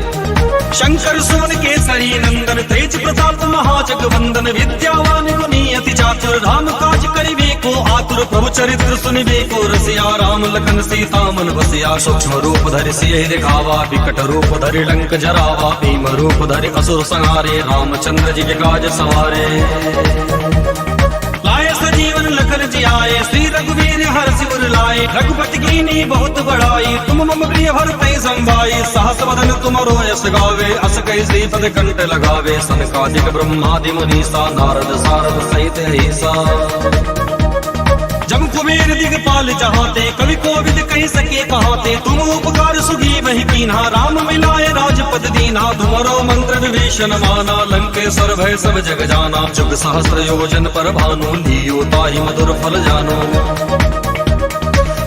शंकर सुवन केसरी नंदन, तेज प्रताप महाजगवंदन। विद्यावान गुणी अति चातुर, राम काज करिबे को आतुर। प्रभु चरित्र सुनिबे को रसिया, राम लखन सीता मन बसिया। सूक्ष्म रूप धरि सियहि दिखावा, विकट रूप धरि लंक जरावा। भीम रूप धरि असुर संहारे, रामचंद्र जी के काज सवारे। लाए सजीवन लखन जियाए, श्री रघुवीर हर्षि उर लाए। रघुपति कीनी बहुत बड़ाई, तुम मम प्रिय भरतहि संभाई। सहस वदन तुमरो यश गावे, अस कहि श्रीपद कंठ लगावे। सनकादिक ब्रह्मादि मुनीसा, नारद सारद सहित ऐसा। जम कुबेर दिगपाल चाहते, कवि कोविद कहि सके कहाते। तुम उपकार सुगी वही कीन्हा, राम मिलाए राजपद दीन्हा। तुमरो मंत्र विभीषण माना, लंकेश्वर भय सब जग जाना। जुग सहस्र योजन पर भानु, लियो ताहि मधुर फल जानो।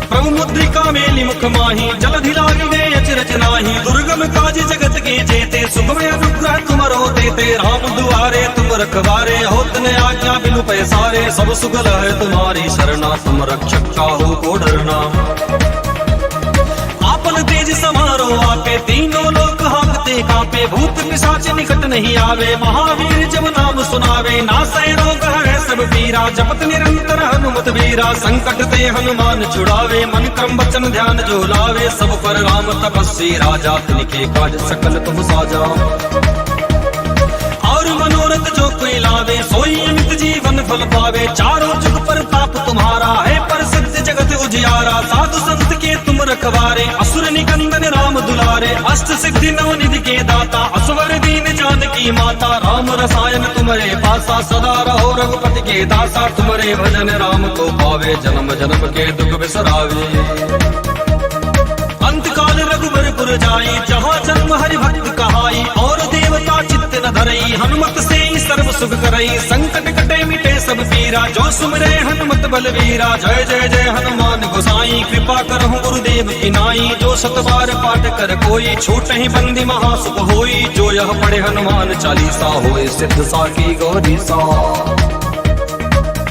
प्रभु मुद्रिका मेलि मुख माही, जलधि लागी गए अचरज नाही। दुर्गम काज जगत के जेते, सुगम अनुग्रह तुमरो तेते। राम दुआरे तुम रखवारे, होत न आज्ञा बिनु पैसारे। सब सुगल है तुम्हारी शरणा, तुम रक्षक काहू को डरना। आपन तेज समारो आपे, तीनों लोक हांकते कांपे। भूत पिशाच निकट नहीं आवे, महावीर जब नाम सुनावे। नासै रोग हरै सब पीरा, जपत निरंतर हनुमत वीरा। संकट ते हनुमान छुड़ावे, मन क्रम वचन ध्यान जो लावे। सब पर राम तपस्वी राजा, तिनके काज सकल तुम साजा। और मनोरथ जो कोई लावे, सोई अमित जीवन फल पावे। चारों जुग पर ताप तुम्हारा है, प्रसिद्ध जगत उजियारा। साधु संत के तुम रखवारे, असुर निकंदन राम दुलारे। अष्ट सिद्धि नव निधि के दाता, असवर दीन जानकी माता। राम रसायन तुम्हारे पासा, सदा रहो रघुपति के दासा। तुम्हारे भजन राम को पावे, जन्म जन्म के दुख बिसरावे। अंत काल रघुबर पुर जाई, जहाँ जन्म हरि भक्त कहाई। और देवता चित्त न धरई, हनुमत से ही सर्व सुख करई। संकट कटे मिटे सब पीरा, जो सुमरे हनुमत बलवीरा। जय जय जय हनुमान गोसाई, कृपा करहु गुरुदेव की नाई। जो सत बार पाठ कर कोई, छूट ही बंदी महासुख होई। जो यह पढ़े हनुमान चालीसा, होए सिद्ध साकी गौरी सा।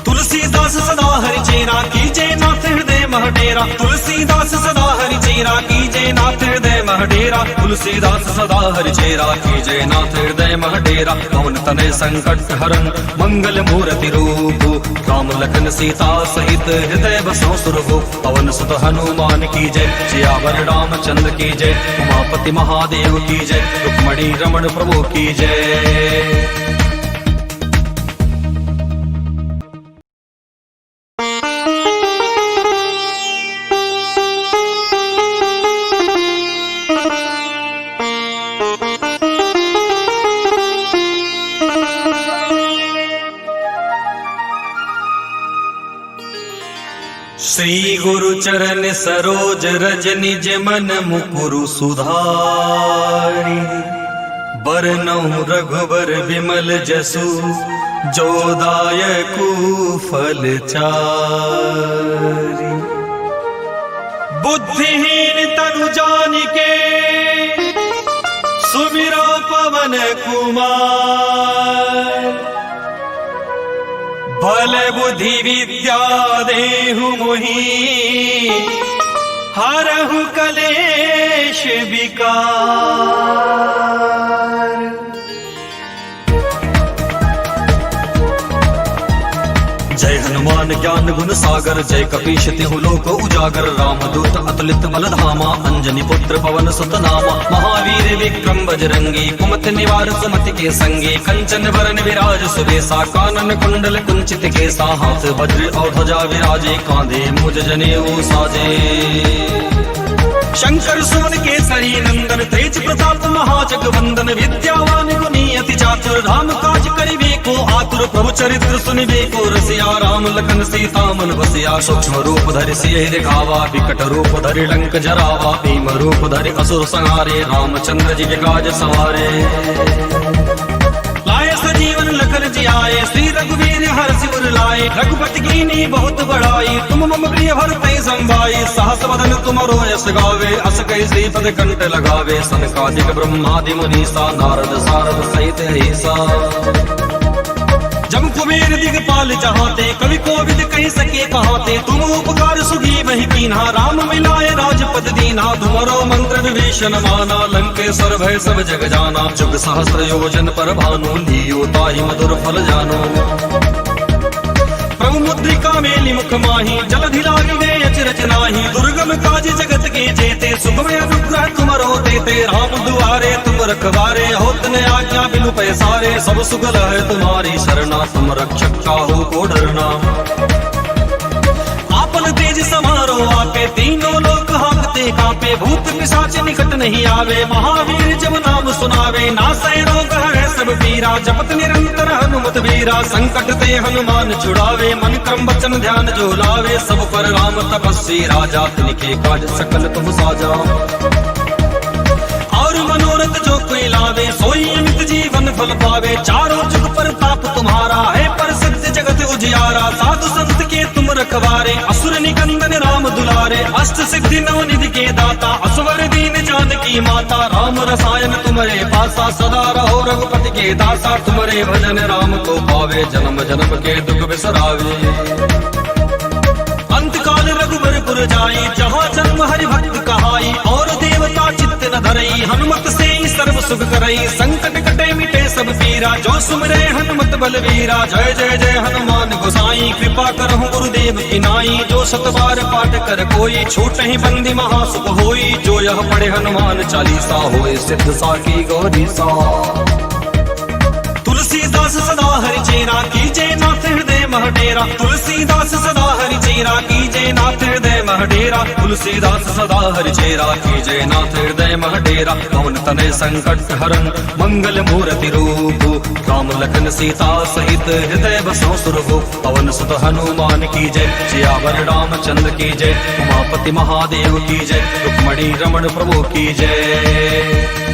तुलसीदास सदा हरि चेरा, कीजे नाथ हृदय मह डेरा। तुलसीदास सदा हरि चेरा, कीजे नाथ हृदय मह डेरा। तुलसीदास सदा हरि चेरा, कीजे नाथ हृदय मह डेरा। पवन तनय संकट हरन, मंगल मूर्ति रूप। राम लखन सीता सहित, हृदय बसो सुरभु। पवन सुत हनुमान की जय, सियावर रामचंद्र की जय। उमापति महादेव की जय, रुक्मणी रमण प्रभु की जय। श्री गुरु चरण सरोज रज निज मन मुकुरु सुधारि। बरनउँ रघुबर विमल जसु, जो दायकु फल चारि। बुद्धिहीन तनु जानिके, सुमिरो पवन कुमार। बल बुद्धि विद्या देहु मोहि, हरहु कलेश विकार। जय हनुमान ज्ञान गुण सागर, जय कपीश तिहु लोक उजागर। रामदूत अतुलित बल धामा, अंजनी पुत्र पवन सुत नामा। महावीर विक्रम बजरंगी, कुमति निवार सुमति के संगी। कंचन वरन विराज सुबेसा, कानन कुंडल कुंचित केसा। हाथ वज्र और ध्वजा विराजे, कांधे मुज जनेऊ साजे। शंकर सुवन केसरी नंदन, तेज प्रताप महाजगवंदन। विद्यावान गुणी अति चातुर, राम काज करिबे को आतुर। प्रभु चरित्र सुनिबे को रसिया, राम लखन सीता मन बसिया। सूक्ष्म रूप धरि सियहि दिखावा, विकट रूप धरि लंक जरावा। भीम रूप धरि असुर संहारे, रामचंद्र जी के काज सवारे। लाए सजीवन लखन जियाए, श्री रघुवीर हर्षि उर लाए। रघुपति कीनी बहुत बड़ाई, तुम मम प्रिय भरतहि संभाई। सहस वदन तुमरो यश गावे, अस कहि श्रीपद कंठ लगावे। सनकादिक ब्रह्मादि मुनीसा, नारद सारद सहित ऐसा। जम कुबेर दिगपाल चाहते, कवि कोविद कहि सके कहाते। तुम उपकार सुगी वही कीन्हा, राम मिलाए राजपद दीन्हा। तुमरो मंत्र विभीषण माना, लंकेश्वर भय सब जग जाना। जुग सहस्र योजन पर भानु, लियो ताहि मधुर फल जानो। प्रभु मुद्रिका मेलि मुख माही, जलधि लागी गए अचरज नाही। दुर्गम काज जगत के जेते, सुगम अनुग्रह तुमरो तेते। राम दुआरे तुम रखवारे, होत न आज्ञा बिनु पैसारे। सब सुगल है तुम्हारी शरणा, तुम रक्षक काहू को डरना। आपन तेज समारो आपे, तीनों लोक हांकते कांपे। भूत पिशाच निकट नहीं आवे, महावीर जब नाम सुनावे। नासै रोग है सब पीरा, जपत निरंतर हनुमत वीरा। संकट ते हनुमान छुड़ावे, मन क्रम वचन ध्यान जो लावे। सब पर राम तपस्वी राजा, तिनके काज सकल तुम साजा। और मनोरथ जो कोई लावे, सोई अमित जीवन फल पावे। चारों जुग पर ताप तुम्हारा है, पर सत्य जगत उजियारा। साधु संत के तुम रखवारे, असुर निकंदन राम दुलारे। अष्ट सिद्धि नव निधि के दाता, असवर दीन जानकी माता। राम रसायन तुम्हारे पासा, सदा रहो रघुपति के दासा। तुम्हारे भजन राम को पावे, जन्म जन्म के दुख बिसरावे। अंत काल रघुबर पुर जाई, जहाँ जन्म हरि भक्त कहाई। और देवता चित्त न धरई, हनुमत से ही सर्व सुख करई। संकट कटे मिटे सब पीरा, जो सुमरे हनुमत बलवीरा। जय जय जय हनुमान गोसाई, कृपा करहु गुरुदेव की नाई। जो सत बार पाठ कर कोई, छूट ही बंदी महासुख होई। जो यह पढ़े हनुमान चालीसा, होए सिद्ध साकी गौरी सा। तुलसीदास सदा हरि चेरा, कीजे नाथ हृदय मह डेरा। तुलसीदास सदा हरि चेरा, कीजे नाथ हृदय मह डेरा। तुलसीदास सदा हरि चेरा, कीजे नाथ हृदय मह डेरा। पवन तनय संकट हरन, मंगल मूर्ति रूप। राम लखन सीता सहित, हृदय बसो सुरभु। पवन सुत हनुमान की जय, सियावर रामचंद्र की जय। उमापति महादेव की जय, रुक्मणी रमण प्रभु की जय।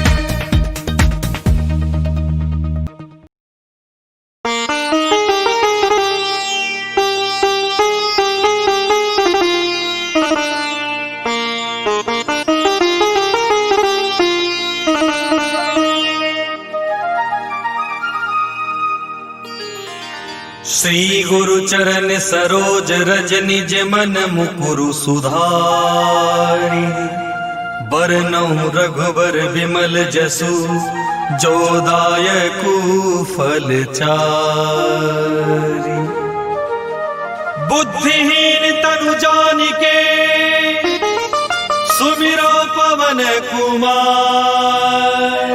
श्री गुरु चरण सरोज रज, निज मन मुकुरु सुधारि। बरनउँ रघुबर विमल जसु, जो दायकु फल चारि। बुद्धिहीन तनु जानिके, सुमिरो पवन कुमार।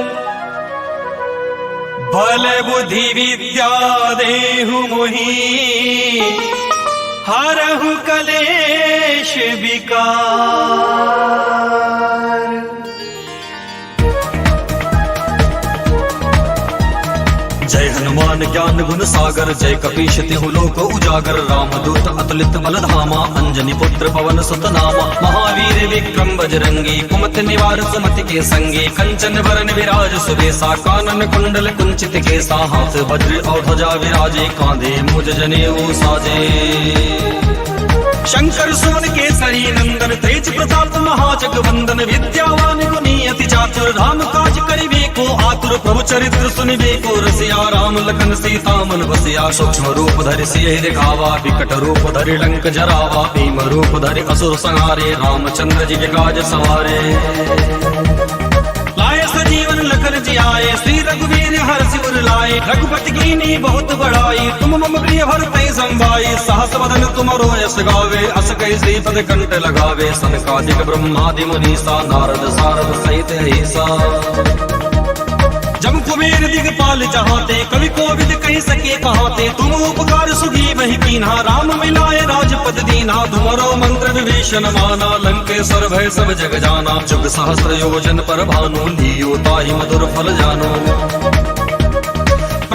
बल बुद्धि विद्या देहु मोहि, हरहु कलेश विकार। जय हनुमान ज्ञान गुण सागर, जय कपीश तिहु लोक उजागर। रामदूत अतुलित बल धामा, अंजनी पुत्र पवन सुत नामा। महावीर विक्रम बजरंगी, कुमति निवार सुमति के संगी। कंचन वरन विराज सुबेसा, कानन कुंडल कुंचित केसा। हाथ वज्र और ध्वजा विराजे, कांधे मुज जनेऊ साजे। शंकर सुमन केसरी नंदन, तेज प्रताप महाजगवंदन। विद्यावान गुणी अति चातुर, राम काज करिबे को आतुर। प्रभु चरित्र सुनिबे को रसिया, राम लखन सीता मन बसिया। सूक्ष्म रूप धरि सियहि दिखावा, विकट रूप धरि लंक जरावा। भीम रूप धरि असुर संहारे, रामचंद्र जी के काज सवारे। लाए सजीवन लखन जियाए, श्री रघुवीर हर्षि उर लाए। रघुपति कीनी बहुत बड़ाई, तुम मम प्रिय भरतहि संभाई। सहस वदन तुमरो यश गावे, अस कहि श्रीपद कंठ लगावे। सनकादिक ब्रह्मादि मुनीसा, नारद सारद सहित ऐसा। जम कुबेर दिगपाल चाहते, कवि कोविद कहि सके कहाते। तुम उपकार सुगी वही कीन्हा, राम मिलाए राजपद दीन्हा। तुमरो मंत्र विभीषण माना, लंकेश्वर भय सब जग जाना। जुग सहस्र योजन पर भानु, लियो ताहि मधुर फल जानो।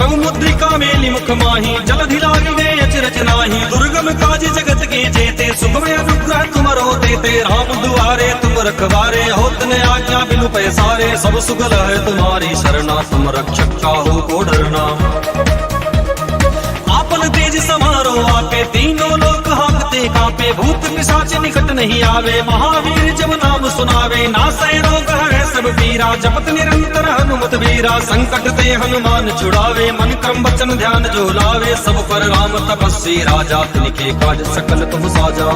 प्रभु मुद्रिका मेलि मुख माही जलधि लागी गए अचरज नाही। दुर्गम काज जगत के जेते सुगम अनुग्रह तुमरो देते। राम दुआरे तुम रखवारे होत न आज्ञा बिनु पैसारे। सब सुगल है तुम्हारी शरणा तुम रक्षक काहू को डरना। आपन तेज समारो आपे तीनों लोक हांकते कांपे। भूत पिशाच निकट नहीं आवे महावीर जब नाम सुनावे। नासै रोग है सब पीरा जपत निरंतर हनुमत वीरा। संकट ते हनुमान छुड़ावे मन क्रम वचन ध्यान जो लावे। सब पर राम तपस्वी राजा तिनके काज सकल तुम साजा।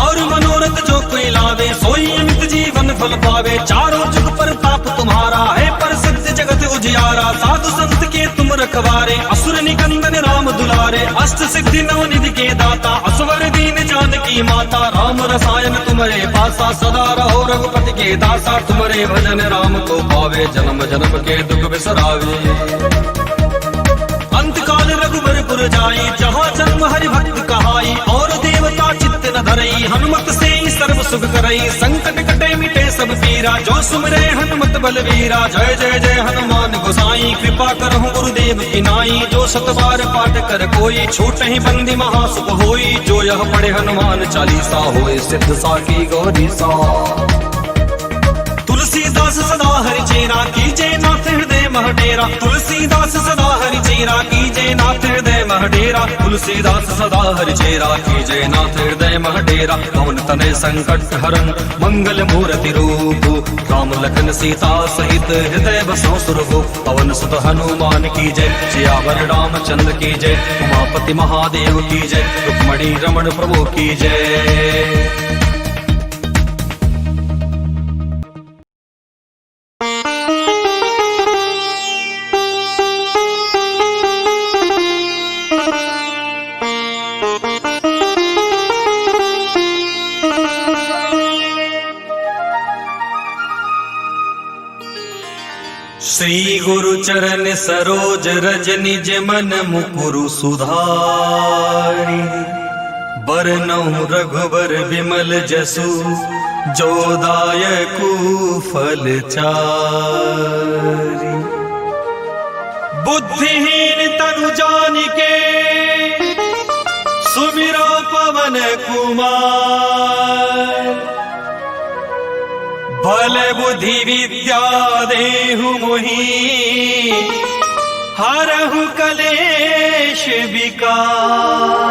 और मनोरथ जो कोई लावे सोई अमित जीवन फल पावे। चारों जुग पर ताप तुम्हारा है पर सत्य जगत उजियारा। साधु संत के तुम रखवारे असुर निकंदन राम दुलारे। अष्ट सिद्धि नव निधि के दाता असवर दीन जानकी माता। राम रसायन तुम्हारे पासा सदा रहो रघुपति के दासा। तुम्हारे भजन राम को पावे जन्म जन्म के दुख बिसरावे। अंत काल रघुबरपुर जाई जहाँ जन्म हरि भक्त कहाई। और देवता चित्त न धरई हनुमत से ही सर्व सुख करई। संकट कटे मिटे सब पीरा जो सुमरे हनुमत बलवीरा। जय जय जय हनुमान गोसाई कृपा करहु गुरुदेव की नाई। जो सत बार पाठ कर कोई छूट ही बंदी महासुख होई। जो यह पढ़े हनुमान चालीसा होए सिद्ध साकी गौरी सा। तुलसीदास सदा हरि चेरा कीजे नाथ हृदय मह डेरा। तुलसीदास सदा हरि चेरा कीजे नाथ हृदय मह डेरा। तुलसीदास सदा हरि चेरा कीजे नाथ हृदय मह डेरा। पवन तनय संकट हरन मंगल मूर्ति रूप। राम लखन सीता सहित हृदय बसो सुरभु। पवन सुत हनुमान की जय सियावर रामचंद्र की जय। उमापति महादेव की जय रुक्मणी रमण प्रभु की जय। श्री गुरु चरण सरोज रज निज मन मुकुरु सुधारि। बरनउँ रघुबर विमल जसु जो दायकु फल चारि। बुद्धिहीन तनु जानिके सुमिरो पवन कुमार। बल बुद्धि विद्या देहु मोहि हरहु कलेश विकार।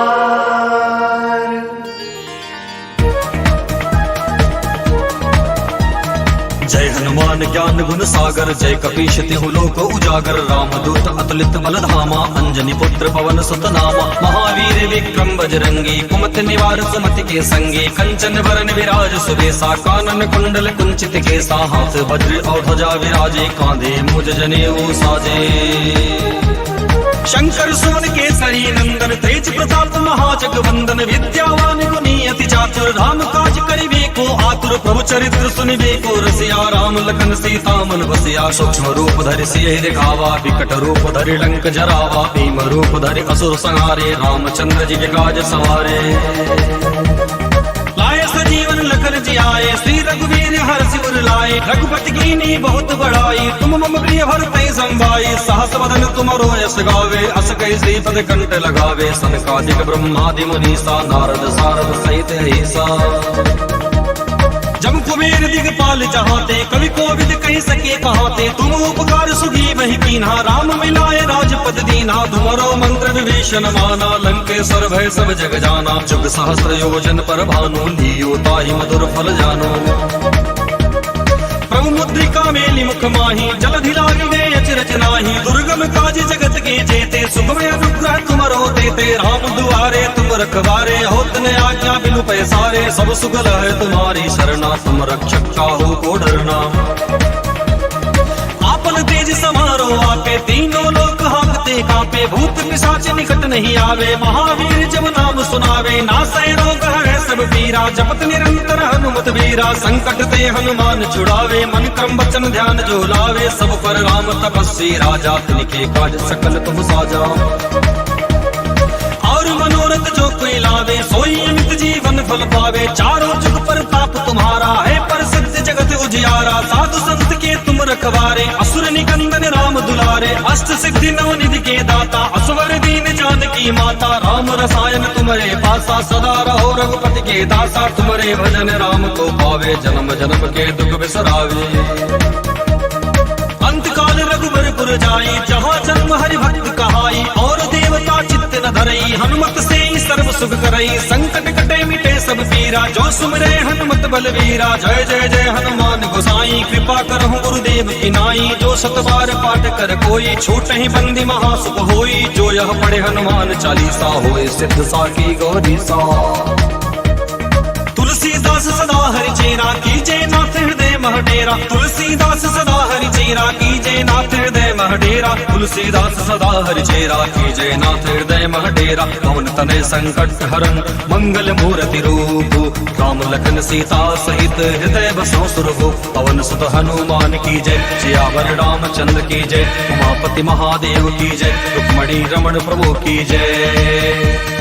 जय हनुमान ज्ञान गुण सागर जय कपीश तिहु लोक उजागर। रामदूत अतुलित बल धामा अंजनी पुत्र पवन सुत नामा। महावीर विक्रम बजरंगी कुमति निवार सुमति के संगी। कंचन वरन विराज सुबेसा कानन कुंडल कुंचित केसा। हाथ वज्र और ध्वजा विराजे कांधे मुज जनेऊ साजे। शंकर सुवन केसरी नंदन तेज प्रताप महाजगवंदन। विद्यावान गुणी अति चातुर राम काज करिबे को आतुर। प्रभु चरित्र सुनिबे को रसिया राम लखन सीता मन बसिया। सूक्ष्म रूप धरि सियहि दिखावा विकट रूप धरि लंक जरावा। भीम रूप धरि असुर संहारे रामचंद्र जी के काज सवारे। लाए सजीवन लखन जियाए श्री रघुवीर हर्षि उर लाए। रघुपति कीनी बहुत बड़ाई तुम मम प्रिय भरतहि संभाई। सहस वदन तुमरो यश गावे अस कहि श्रीपद कंठ लगावे। सनकादिक ब्रह्मादि मुनीसा नारद सारद सहित ऐसा। जम कुबेर दिगपाल चाहते कवि कोविद कहि सके कहाते। तुम उपकार सुगी वही कीन्हा राम मिलाए राजपद दीन्हा। तुमरो मंत्र विभीषण माना लंकेश्वर भय सब जग जाना। जुग सहस्र योजन पर भानु लियो ताहि मधुर फल जानो। प्रभु मुद्रिका मेलि मुख माही जलधि लागी गए अचरज नाही। दुर्गम काज जगत के जेते सुगम अनुग्रह तुमरो देते। राम दुआरे तुम रखवारे होत न आज्ञा बिनु पैसारे। सब सुगल है तुम्हारी शरणा तुम रक्षक काहू को डरना। आपन तेज समारो आपे तीनों लोक हांकते कांपे। भूत पिशाच निकट नहीं आवे महावीर जब नाम सुनावे। नासै रोग है सब पीरा जपत निरंतर हनुमत वीरा। संकट ते हनुमान छुड़ावे मन क्रम वचन ध्यान जो लावे। सब पर राम तपस्वी राजा तिनके काज सकल तुम साजा। और मनोरथ जो कोई लावे सोई अमित जीवन फल पावे। चारों जुग पर ताप तुम्हारा है पर सत्य जगत उजियारा। साधु संत के तुम रखवारे असुर निकंदन राम दुलारे। अष्ट सिद्धि नवनिधि के दाता असवर दीन जानकी माता राम रसायन तुम्हारे पासा सदा रहो रघुपति के दासा तुम्हारे भजन राम को पावे जन्म जन्म के दुख बिसरावे अंतकाल रघुबरपुर जाई जहाँ जन्म हरि भक्त कहाई और देवता चित्त न धरई हनुमत से ही सर्व सुख करई संकट कटे मिटे सब पीरा जो सुमरे हनुमत बलवीरा जय जय जय हनुमान गोसाई कृपा करहु गुरुदेव की नाई जो सत बार पाठ कर कोई छूट ही बंदी महासुख होई जो यह पढ़े हनुमान चालीसा होए सिद्ध साकी गौरी सा तुलसीदास सदा हरि चेरा कीजे नाथ हृदय महडेरा तुलसीदास सदा हरि चेरा कीजे नाथ हृदय महडेरा तुलसीदास सदा हरि चेरा कीजे नाथ हृदय महडेरा पवन तनय संकट हरन मंगल मूर्ति रूप राम लखन सीता सहित हृदय बसो सुरभु पवन सुत हनुमान की जय सियावर रामचंद्र की जय उमापति महादेव की जय रुक्मणी रमण प्रभु की जय।